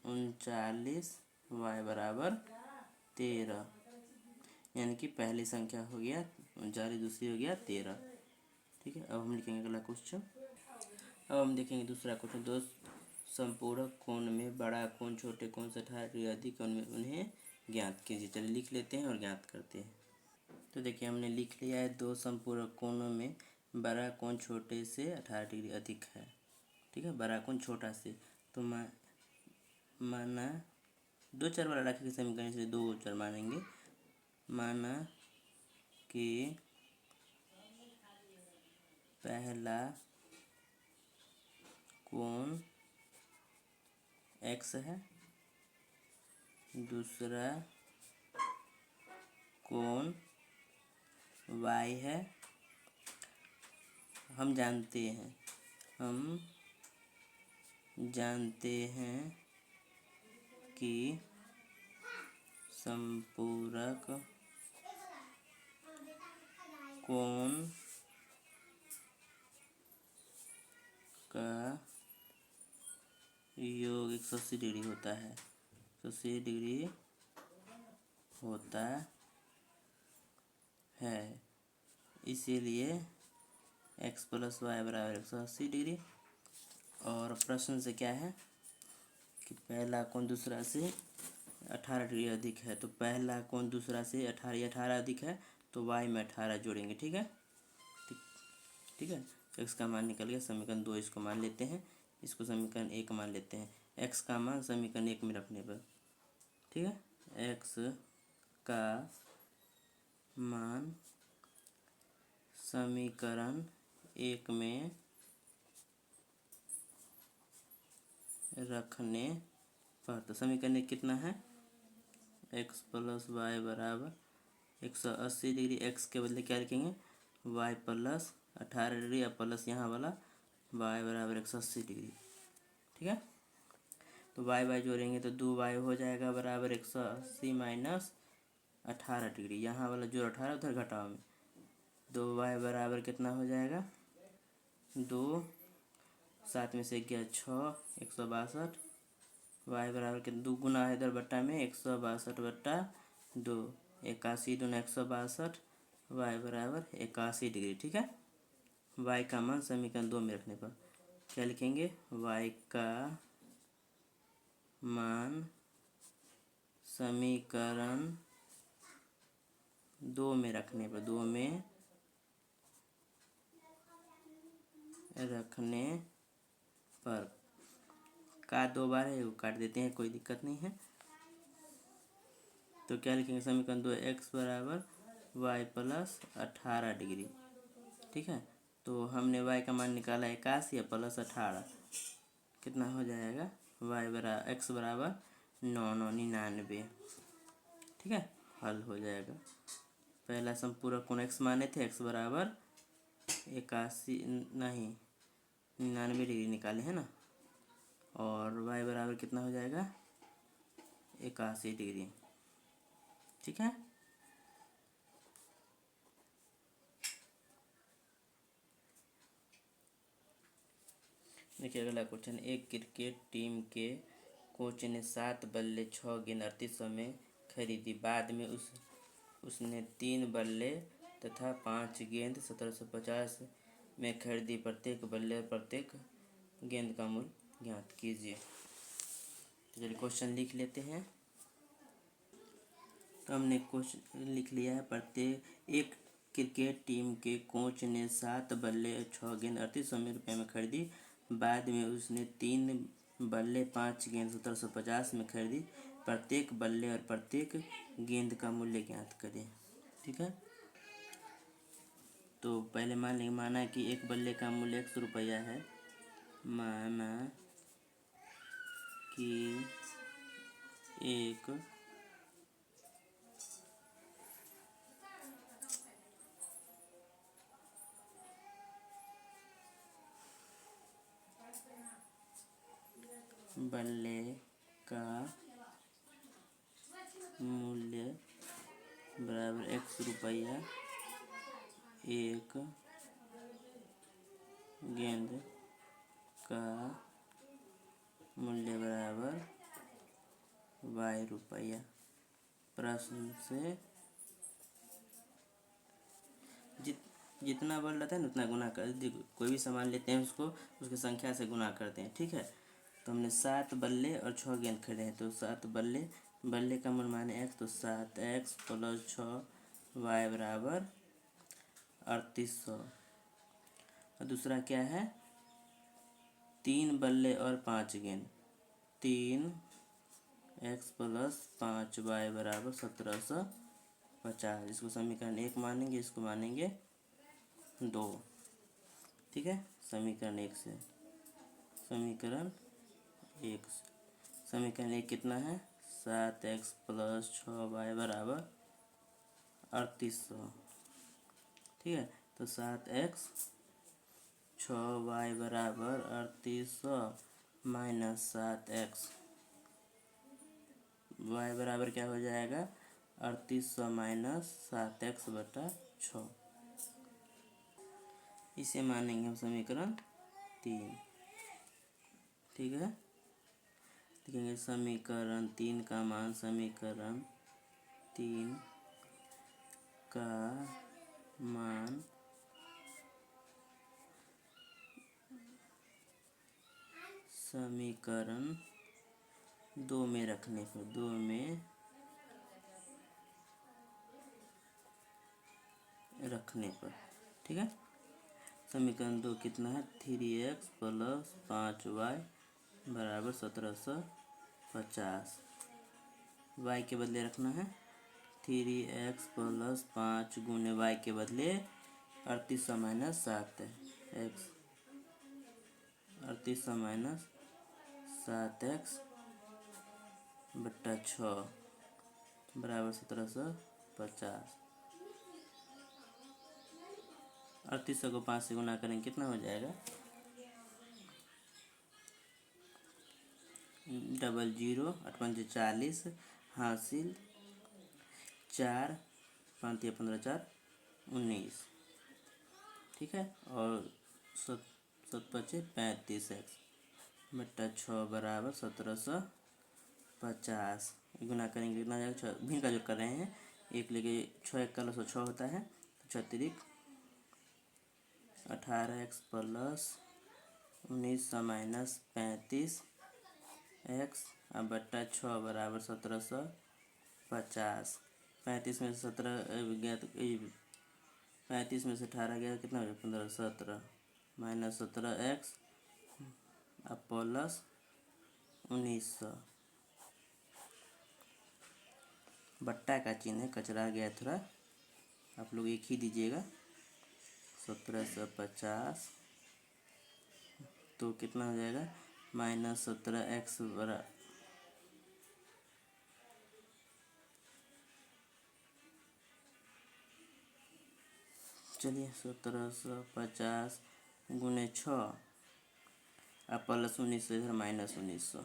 39, y बराबर 13, यानी कि पहली संख्या हो गया 39, दूसरी हो गया 13। ठीक है, अब हम लिखेंगे अगला क्वेश्चन। अब हम देखेंगे दूसरा क्वेश्चन, दो संपूरक कोण में बड़ा कोण छोटे कोण से 18 डिग्री अधिक कोण में, उन्हें ज्ञात कीजिए। चलिए लिख लेते हैं और ज्ञात करते हैं। तो देखिए, हमने लिख लिया है, दो संपूरक कोणों में बड़ा कोण छोटे से 18 डिग्री अधिक है। ठीक है, बड़ा कोण छोटा से, तो माना 2 चर वाला रखेंगे समीकरण, से 2 चर मानेंगे। माना कि पहला कोण x है, दूसरा कोण y है। हम जानते हैं की संपूरक कोण का योग 180 डिग्री होता है। 180 डिग्री होता है, इसीलिए x प्लस वाई बराबर 180 डिग्री। और प्रश्न से क्या है कि पहला कोण दूसरा से 18 डिग्री अधिक है, तो पहला कोण दूसरा से 18 अधिक है, तो y में 18 जोड़ेंगे। ठीक है, ठीक है। x का मान निकल गया, समीकरण 2 इसको मान लेते हैं, इसको समीकरण 1 मान लेते हैं। x का मान समीकरण 1 में रखने पर, ठीक है, x का मान समीकरण 1 में रखने पर, तो समीकरण 1 कितना है, x प्लस वाई बराबर 180 डिग्री। x के बदले क्या लिखेंगे, y प्लस 18 डिग्री, या प्लस यहाँ वाला y बराबर 180 डिग्री। ठीक है, तो y जोड़ेंगे तो 2y हो जाएगा बराबर 180 माइनस 18 डिग्री, यहाँ वाला जो 18 उधर घटाओ में, 2y बराबर कितना हो जाएगा, 2 7 में से गया 6, 162। y बराबर के 2 गुना है इधर बट्टा में, 162 बट्टा 2, 81 दूना 162, y बराबर 81 डिग्री। ठीक है, y का मान समीकरण 2 में रखने पर क्या लिखेंगे, y का मान समीकरण 2 में रखने पर, 2 में रखने पर, का 2 बार है वो काट देते हैं, कोई दिक्कत नहीं है। तो क्या लिखेंगे, समीकरण 2 x बराबर y प्लस 18 डिग्री। ठीक है, तो हमने y का मान निकाला 81 या प्लस 18, कितना हो जाएगा, x बराबर 99। ठीक है, हल हो जाएगा। पहला संपूरक कोण x माने थे, x बराबर 81 नहीं 99 डिग्री निकाले हैं ना, और y बराबर कितना हो जाएगा, 81 डिग्री। ठीक है, देखिए अगला क्वेश्चन, एक क्रिकेट टीम के कोच ने 7 बल्ले 6 गेंद 3800 में खरीदी, बाद में उसने 3 बल्ले तथा 5 गेंद 1750 में खरीदी, प्रत्येक बल्ले और प्रत्येक गेंद का मूल्य ज्ञात कीजिए। तो चलिए क्वेश्चन लिख लेते हैं। तो हमने क्वेश्चन लिख लिया है, प्रत्येक एक क्रिकेट टीम के कोच ने 7 बल्ले 6 गेंद 3800 रुपये में खरीदी, बाद में उसने 3 बल्ले 5 गेंद 1750 में खरीदी, प्रत्येक बल्ले और प्रत्येक गेंद का मूल्य ज्ञात करें। ठीक है, तो पहले माना कि एक बल्ले का मूल्य 100 रुपया है, माना कि एक बल्ले का मूल्य बराबर 100 रुपया, एक गेंद का मूल्य बराबर y रुपया। प्रश्न से जितना बल रहता है ना उतना गुना कर, कोई भी सामान लेते हैं उसको उसकी संख्या से गुना करते हैं। ठीक है, तो हमने 7 बल्ले और 6 गेंद खरीदे हैं, तो 7 बल्ले का मूल्य माने x, तो 7x प्लस 6y बराबर 3800। और दूसरा क्या है, 3 बल्ले और 5 गेंद, 3x प्लस 5y बराबर 1750। इसको समीकरण 1 मानेंगे, इसको मानेंगे 2। ठीक है, समीकरण 1 से, समीकरण 1 कितना है, 7x प्लस 6y बराबर 3800। ठीक है, तो 7x 6y बराबर 3800 माइनस 7x y बराबर क्या हो जाएगा 3800 माइनस 7x/6। इसे मानेंगे हम समीकरण 3। ठीक है, लिखेंगे समीकरण 3 का मान समीकरण 3 का मान समीकरण 2 में रखने पर 2 में रखने पर। ठीक है, समीकरण 2 कितना है 3x प्लस 5y बराबर 1750। y के बदले रखना है 3x प्लस 5 गुने y के बदले 3800 माइनस 7 है x 3800 माइनस 7x/6 बराबर 1750। 3800 को 5 से गुना करेंगे कितना हो जाएगा 00 8 5 40 हासिल 4 5 15 4 19। ठीक है, और 7 5 35x/6 बराबर 1750। गुना करेंगे कितना जाएगा 6 भिन्न का जो कर रहे हैं एक लेके 6 1 का 6 होता है तो 6 18x प्लस 1900 माइनस 35x/6 बराबर 1750। 35 में से 17 गया तो 35 में से 18 गया कितना हो गया 15 17 माइनस 17x प्लस 1900 बट्टा का चिन्ह है कचरा गया थोड़ा आप लोग एक ही दीजिएगा 1750 तो कितना हो जाएगा माइनस 17x बराबर चलिए 1750 गुने 6 अब प्लस 1900 इधर माइनस 1900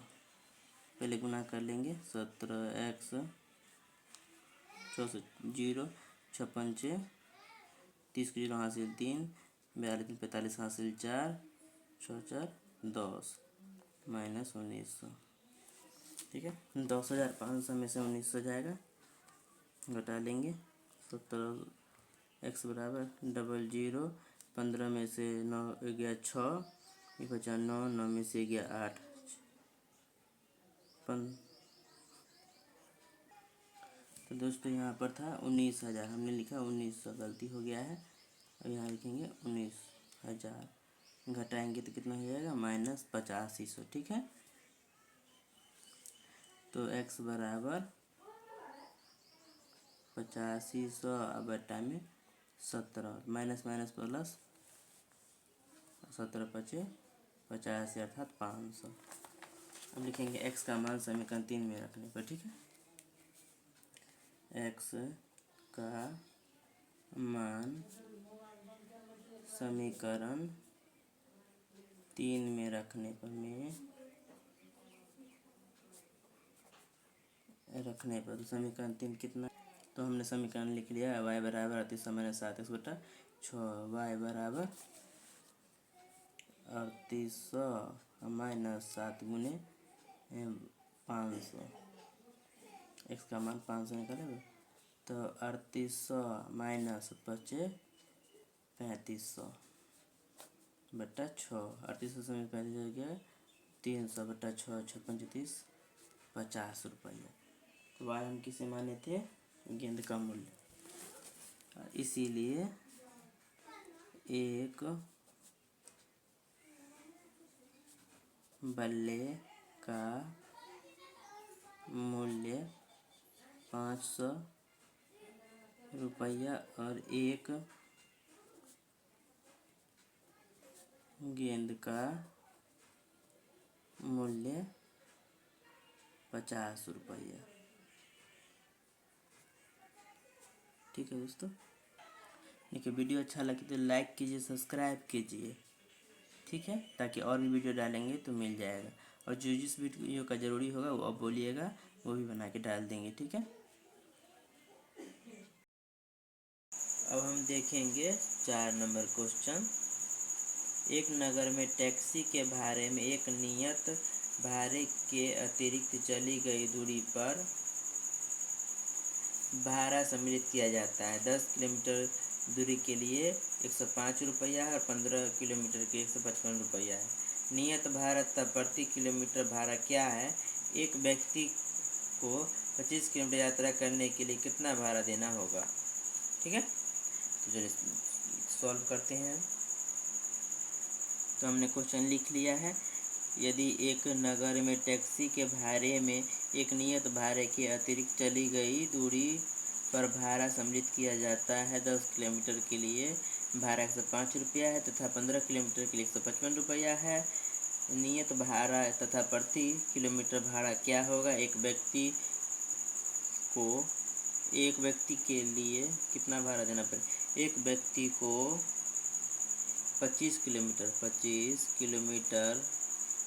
पहले गुना कर लेंगे 17x 0 6 5 30 को 0 हासिल 3 42 3 45 हासिल 4 6 4 10 माइनस 1900। ठीक है, 10,500 में से 1900 जाएगा घटा लेंगे 17x बराबर 00 15 में से 9 गया 6 ये बचा 9 9 में से गया 8 तो दोस्तों यहाँ पर था 19,000 हमने लिखा 1900 गलती हो गया है। अब यहाँ लिखेंगे 19,000 घटाएंगे तो कितना हो जाएगा माइनस 8500। ठीक है, तो x बराबर 8500 बटा में 17 माइनस माइनस प्लस 17 5 85 अर्थात 500। अब लिखेंगे x का मान समीकरण 3 में रखने पर। ठीक है, x का मान समीकरण 3 में रखने पर तो समीकरण 3 कितना तो हमने समीकरण लिख लिया y बराबर 3800 माइनस 7x/6 y बराबर 3800 माइनस 7 गुने 500 x का मान 500 निकालेंगे तो 3800 माइनस 5 3500 बटा 6 3800 से 3500 हो गया 300 बटा 6 6 35 50 रुपया। तो y हम किसे माने थे गेंद का मूल्य इसीलिए एक बल्ले का मूल्य 500 रुपया और एक गेंद का मूल्य 50 रुपया। ठीक है दोस्तों, देखिए वीडियो अच्छा लगे तो लाइक कीजिए सब्सक्राइब कीजिए। ठीक है, ताकि और भी वीडियो डालेंगे तो मिल जाएगा। और जो जिस वीडियो का ज़रूरी होगा वो अब बोलिएगा, वो भी बना के डाल देंगे, ठीक है। अब हम देखेंगे 4 नंबर क्वेश्चन। एक नगर में टैक्सी के भाड़े में एक नियत भाड़े के अतिरिक्त चली गई दूरी पर भाड़ा सम्मिलित किया जाता है। 10 किलोमीटर दूरी के लिए 105 रुपया है और 15 किलोमीटर के 155 रुपया है। नियत भाड़ा तथा प्रति किलोमीटर भाड़ा क्या है? एक व्यक्ति को 25 किलोमीटर यात्रा करने के लिए कितना भाड़ा देना होगा? ठीक है, तो चलिए सॉल्व करते हैं। तो हमने क्वेश्चन लिख लिया है। यदि एक नगर में टैक्सी के भाड़े में एक नियत भाड़े के अतिरिक्त चली गई दूरी पर भाड़ा सम्मिलित किया जाता है। 10 किलोमीटर के लिए भाड़ा 105 रुपया है तथा 15 किलोमीटर के लिए 155 रुपया है। नियत भाड़ा तथा प्रति किलोमीटर भाड़ा क्या होगा? एक व्यक्ति के लिए कितना भाड़ा देना पड़ेगा? एक व्यक्ति को 25 किलोमीटर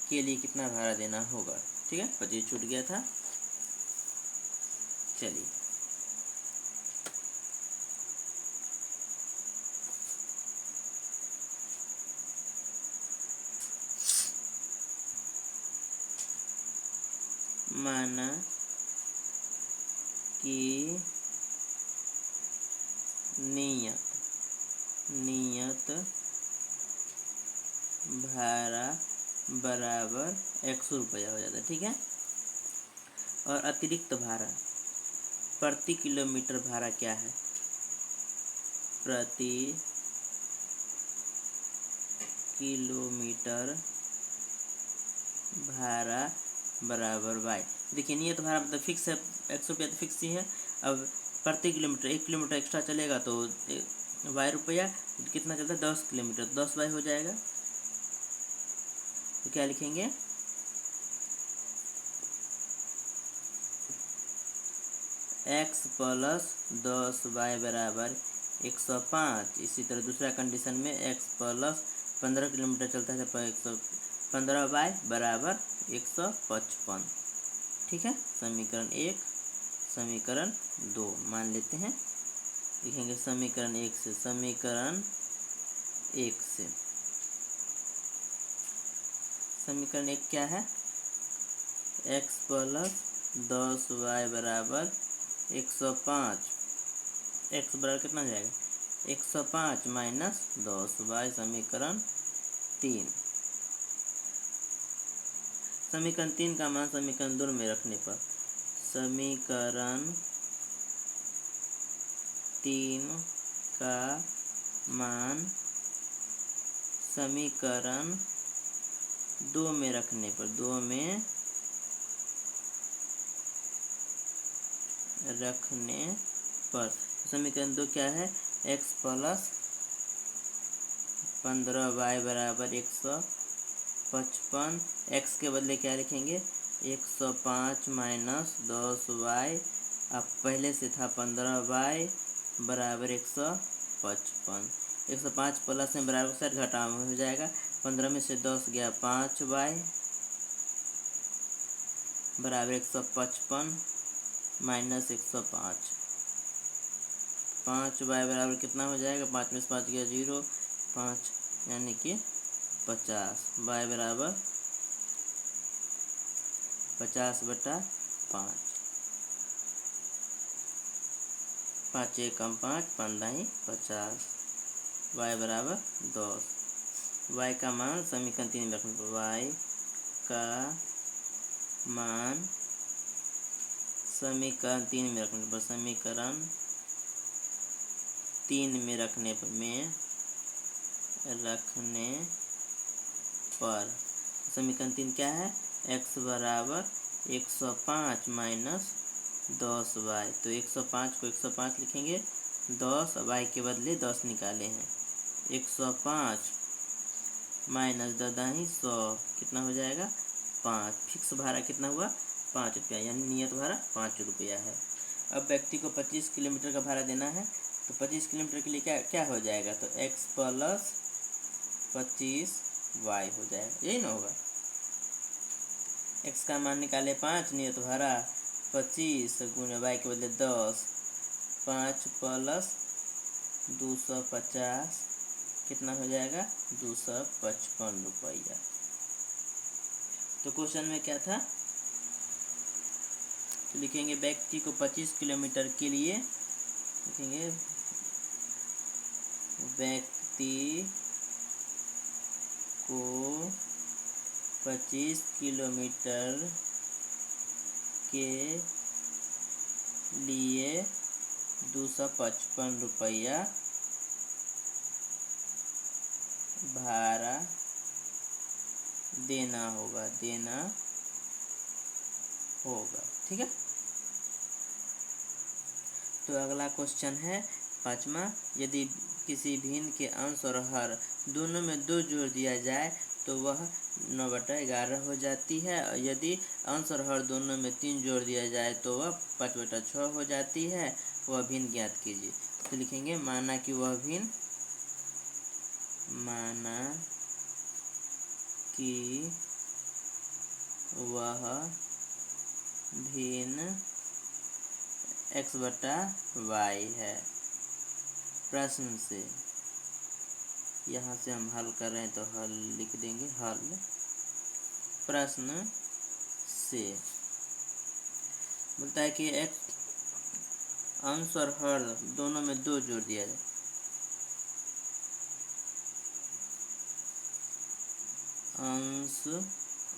के लिए कितना भाड़ा देना होगा? ठीक है, 25 छूट गया था। चलिए माना कि नियत भाड़ा बराबर 100 रुपया हो जाता है, ठीक है। और अतिरिक्त भाड़ा प्रति किलोमीटर भाड़ा क्या है? प्रति किलोमीटर भाड़ा बराबर वाई। देखिए नियत भाड़ा मतलब फिक्स है, 100 रुपया तो फिक्स ही है। अब प्रति किलोमीटर 1 किलोमीटर एक्स्ट्रा चलेगा तो वाई रुपया, कितना चलता है? 10 किलोमीटर, 10 वाई हो जाएगा। तो क्या लिखेंगे? x प्लस 10 वाई बराबर 105। इसी तरह दूसरा कंडीशन में x प्लस 15 किलोमीटर चलता है तो 115 वाई बराबर 155। ठीक है, समीकरण 1 समीकरण 2 मान लेते हैं। लिखेंगे समीकरण 1 से समीकरण 1 क्या है? x प्लस 10 वाई बराबर 105। x बराबर कितना हो जाएगा? 105 माइनस 10 वाई, समीकरण 3। समीकरण 3 का मान समीकरण 2 में रखने पर समीकरण 3 का मान समीकरण 2 में रखने पर समीकरण 2 क्या है? x प्लस 15 वाई बराबर 155। x के बदले क्या लिखेंगे? 105 माइनस 10 वाई। अब पहले से था 15 वाई बराबर 155। 105 प्लस में बराबर से घटाव में हो जाएगा। 15 में से 10 गया 5 वाई बराबर 155 माइनस 105। 5 वाई बराबर कितना हो जाएगा? 5 में से 5 गया 0, 5 यानी कि 50। वाई बराबर 50/5। 5 1 कम 5 15 50। वाई बराबर 10। वाई का मान समीकरण 3 में रखने पर वाई का मान समीकरण 3 में रखने पर समीकरण 3 क्या है? x बराबर 105 माइनस 10 वाई। तो 105 को 105 लिखेंगे, 10 वाई के बदले 10 निकाले हैं। 105 माइनस 100 कितना हो जाएगा? 5। फिक्स भाड़ा कितना हुआ? 5 रुपया, यानी नियत भाड़ा 5 रुपया है। अब व्यक्ति को 25 किलोमीटर का भाड़ा देना है, तो 25 किलोमीटर के लिए क्या हो जाएगा? तो x प्लस 25 वाई हो जाएगा, यही ना होगा। एक्स का मान निकाले 5, नियत भरा 25 गुने वाई के बदले 10, 5 प्लस 250 कितना हो जाएगा 255 रुपया। तो क्वेश्चन में क्या था, तो लिखेंगे व्यक्ति को 25 किलोमीटर के लिए, लिखेंगे व्यक्ति को 25 किलोमीटर के लिए 255 रुपया भाड़ा देना होगा ठीक है। तो अगला क्वेश्चन है 5वां, यदि किसी भिन्न के अंश और हर दोनों में 2 जोड़ दिया जाए तो वह 9/11 हो जाती है, और यदि अंश और हर दोनों में 3 जोड़ दिया जाए तो वह 5/6 हो जाती है, वह भिन्न ज्ञात कीजिए। तो लिखेंगे माना कि वह भिन्न x/y है। प्रश्न से, यहाँ से हम हल कर रहे हैं तो हल लिख देंगे, हल प्रश्न से बोलता है कि एक अंश और हर दोनों में 2 जोड़ दिया जाए, अंश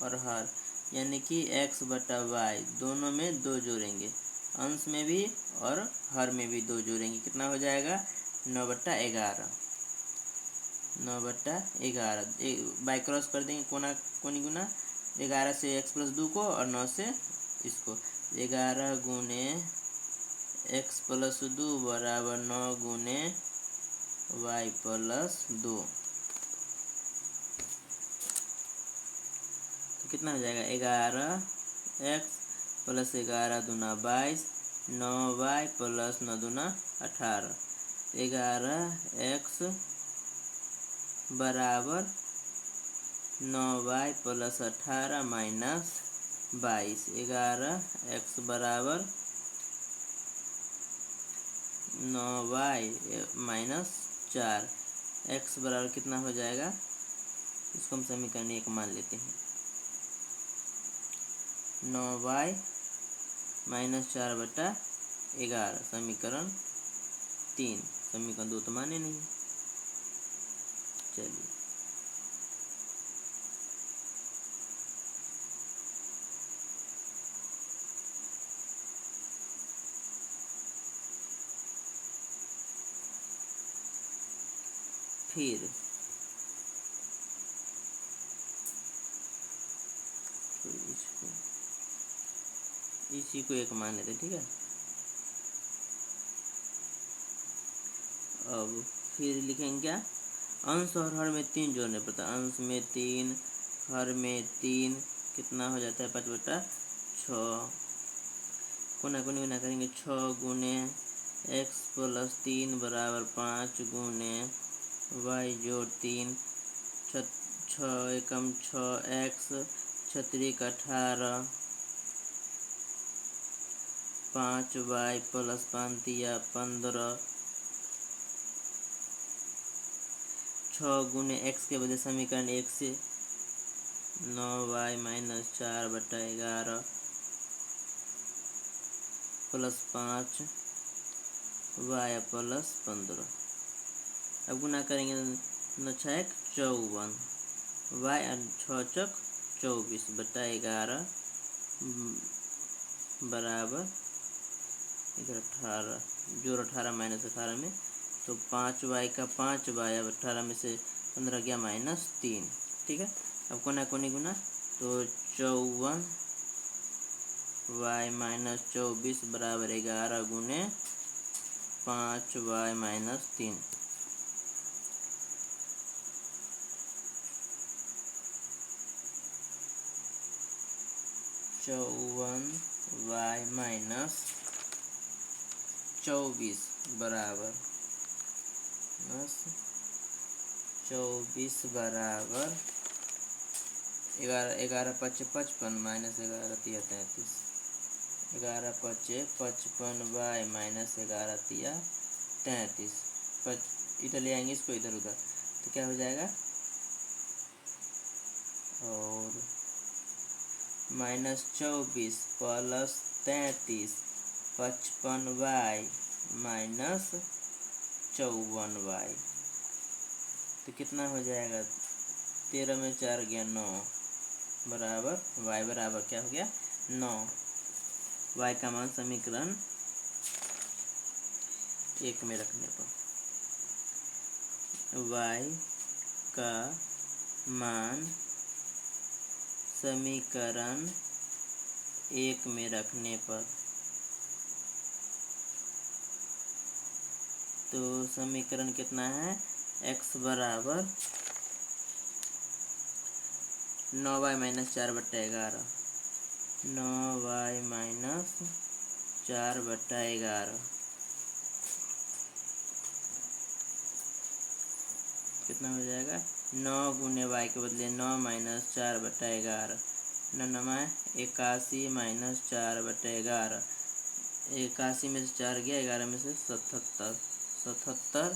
और हर यानी कि x/y दोनों में 2 जोड़ेंगे, अंश में भी और हर में भी 2 जोड़ेंगे, कितना हो जाएगा 9/11। 9/11 बाई क्रॉस कर देंगे, कोनी गुना 11 से x+2 को और 9 से इसको, 11 गुने x+2 बराबर 9 गुने y+2। तो कितना हो जाएगा 11x + 11 दूना 22, 9y + 9 दूना 18, 11x बराबर 9y + 18 माइनस 22, 11x बराबर 9y माइनस 4, x बराबर कितना हो जाएगा, इसको हम समीकरण 1 मान लेते हैं, 9y माइनस 4/11, समीकरण 3, समीकरण 2 तो माने नहीं। चलिए फिर तो इसी को 1 मान लेते, ठीक है। अब फिर लिखेंगे क्या, अंश और हर में 3 जोड़ने पड़ता है, अंश में 3 हर में 3 कितना हो जाता है 5/6, कोना कोनी गुना करेंगे 6 गुने x+3 बराबर 5 गुने y जोड़ 3, 6 एकम 6x, 6 18, 5y + 5 दिया 15, 6 गुने x के बजाय समीकरण 1 से 9y माइनस 4/11 + 5 y + 15। अब गुना करेंगे 9 × 6 = 54, y 6 × 24/11 बराबर 18, जोड़ 18 माइनस 18 में, तो 5y का 5y, अब 18 में से 15 गया -3, ठीक है। अब कोना कोनी गुना, तो 54y - 24 बराबर 11 गुने 5y - 3, -24 बराबर 24 बराबर ग्यारह पच्चे 55 माइनस 11 तिया 33। 11 पच्चे 55 वाई माइनस 11 तिया 33। इधर ले आएंगे इसको इधर उधर तो क्या हो जाएगा, और -24 प्लस 33 55 वाई माइनस 54 वाई, तो कितना हो जाएगा, 13 में 4 गया 9 बराबर y बराबर क्या हो गया 9। y का मान समीकरण 1 में रखने पर y का मान समीकरण 1 में रखने पर, तो समीकरण कितना है, x बराबर 9y माइनस 4/11, 9y माइनस 4/11 कितना हो जाएगा, 9 गुने y के बदले 9 माइनस 4/11, 9 81 माइनस 4/11, 81 में से 4 गया, 11 में से 77, 77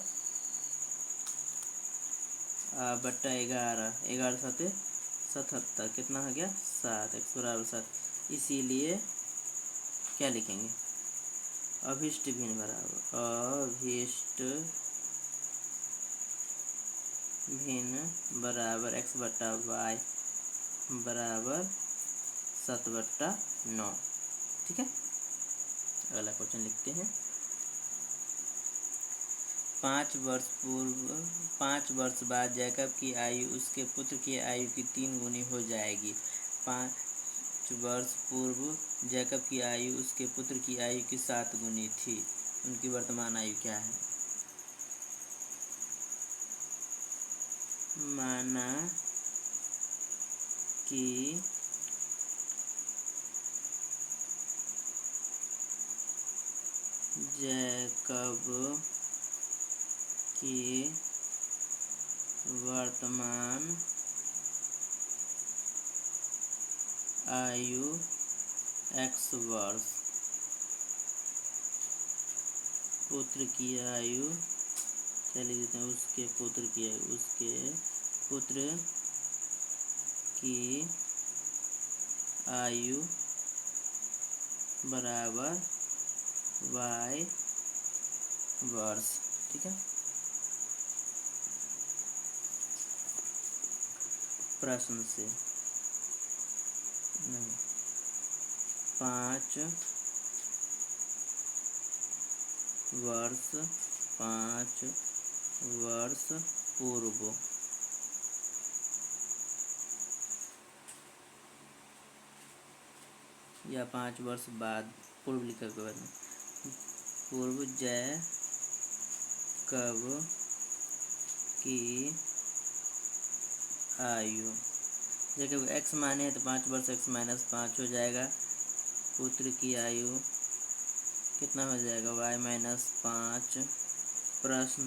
बट्टा 11, 11 7 77, कितना हो गया 7, x बराबर 7। इसीलिए क्या लिखेंगे, अभिष्ट भिन्न बराबर अभिष्ट भिन्न बराबर x बट्टा y बराबर 7/9। ठीक है, अगला क्वेश्चन लिखते हैं। 5 वर्ष बाद जैकब की आयु उसके पुत्र की आयु की 3 गुनी हो जाएगी। 5 वर्ष पूर्व जैकब की आयु उसके पुत्र की आयु की 7 गुनी थी। उनकी वर्तमान आयु क्या है। माना कि जैकब की वर्तमान आयु x वर्ष, पुत्र की आयु चलिए देते हैं, उसके पुत्र की आयु, उसके पुत्र की आयु बराबर y वर्ष। ठीक है, प्रश्न से नहीं, 5 वर्ष पूर्व या 5 वर्ष बाद, पूर्व लिखा के बाद पूर्व जैकब की आयु, जैकब x माने तो 5 वर्ष x माइनस 5 हो जाएगा। पुत्र की आयु कितना हो जाएगा y माइनस 5। प्रश्न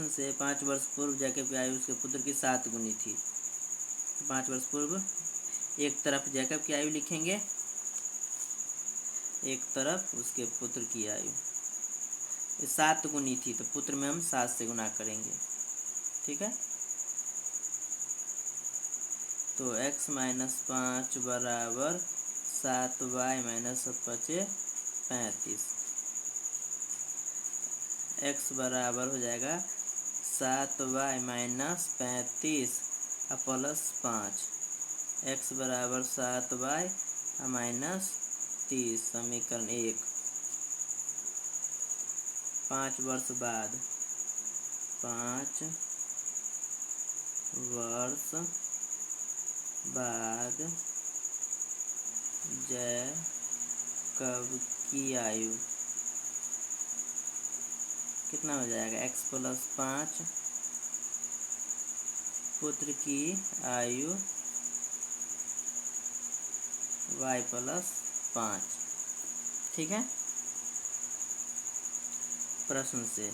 से 5 वर्ष पूर्व जैकब की आयु उसके पुत्र की 7 गुनी थी। 5 वर्ष पूर्व एक तरफ जैकब की आयु लिखेंगे, एक तरफ उसके पुत्र की आयु। 7 गुनी थी तो पुत्र में हम 7 से गुना करेंगे। ठीक है, तो x माइनस 5 बराबर 7y माइनस 5 35। x बराबर हो जाएगा 7y माइनस 35 प्लस 5, x बराबर 7y माइनस 30, समीकरण 1। 5 वर्ष बाद, 5 वर्ष बाद जैकब की आयु कितना हो जाएगा, x प्लस 5, पुत्र की आयु y प्लस 5। ठीक है, प्रश्न से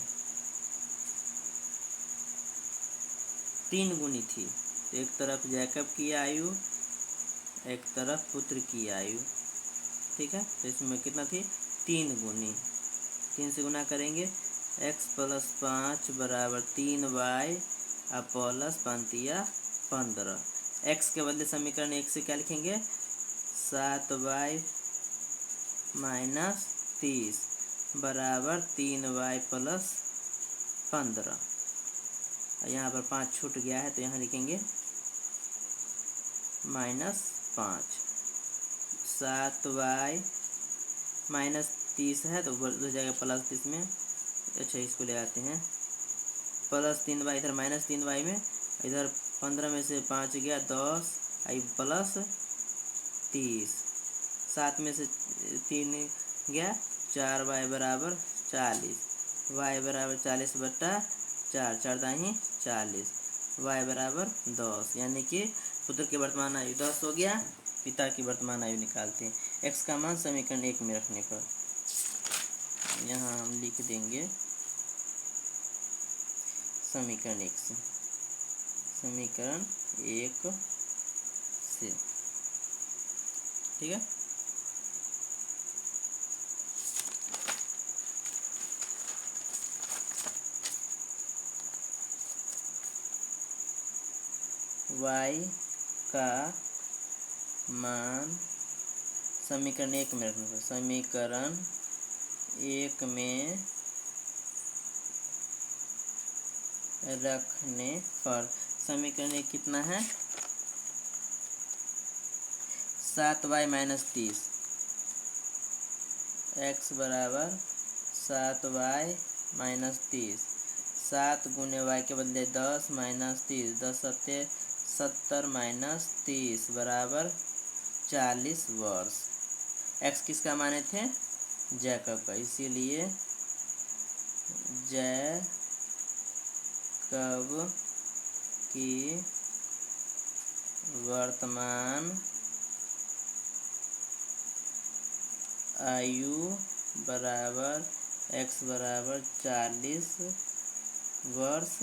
3 गुनी थी। एक तरफ जैकब की आयु, एक तरफ पुत्र की आयु, ठीक है। तो इसमें कितना थी? 3 गुनी। 3 से गुना करेंगे, x + 5 बराबर 3y प्लस 5 15। x के बदले समीकरण 1 से क्या लिखेंगे? 7y - 30 बराबर 3y + 15। यहाँ पर 5 छूट गया है तो यहाँ लिखेंगे -5। 7y -30 है तो हो जाएगा +30 में। अच्छा, इसको ले आते हैं। +3y इधर -3y में, इधर 15 में से 5 गया 10 + 30। 7 में से 3 गया 4y बराबर 40। y बराबर 40/4, 4 दाहीं 40, y बराबर 10। यानी कि पुत्र की वर्तमान आयु 10 हो गया। पिता की वर्तमान आयु निकालते हैं x का मान समीकरण 1 में रखने पर। यहाँ हम लिख देंगे समीकरण 1 से, समीकरण 1 से, ठीक है। y का मान समीकरण 1 में रखने पर, समीकरण 1 में रखने पर समीकरण 1 कितना है? 7y - 30, x बराबर 7y - 30। 7 गुने y के बदले 10 - 30, 10 × 70 - 30 बराबर 40 वर्ष। x किसका माने थे? जैकब का, इसीलिए जैकब की वर्तमान आयु बराबर x बराबर 40 वर्ष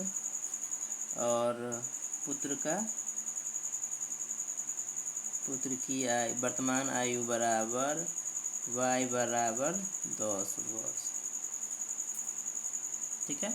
और पुत्र की वर्तमान आयु बराबर y बराबर 10 वर्ष, ठीक है।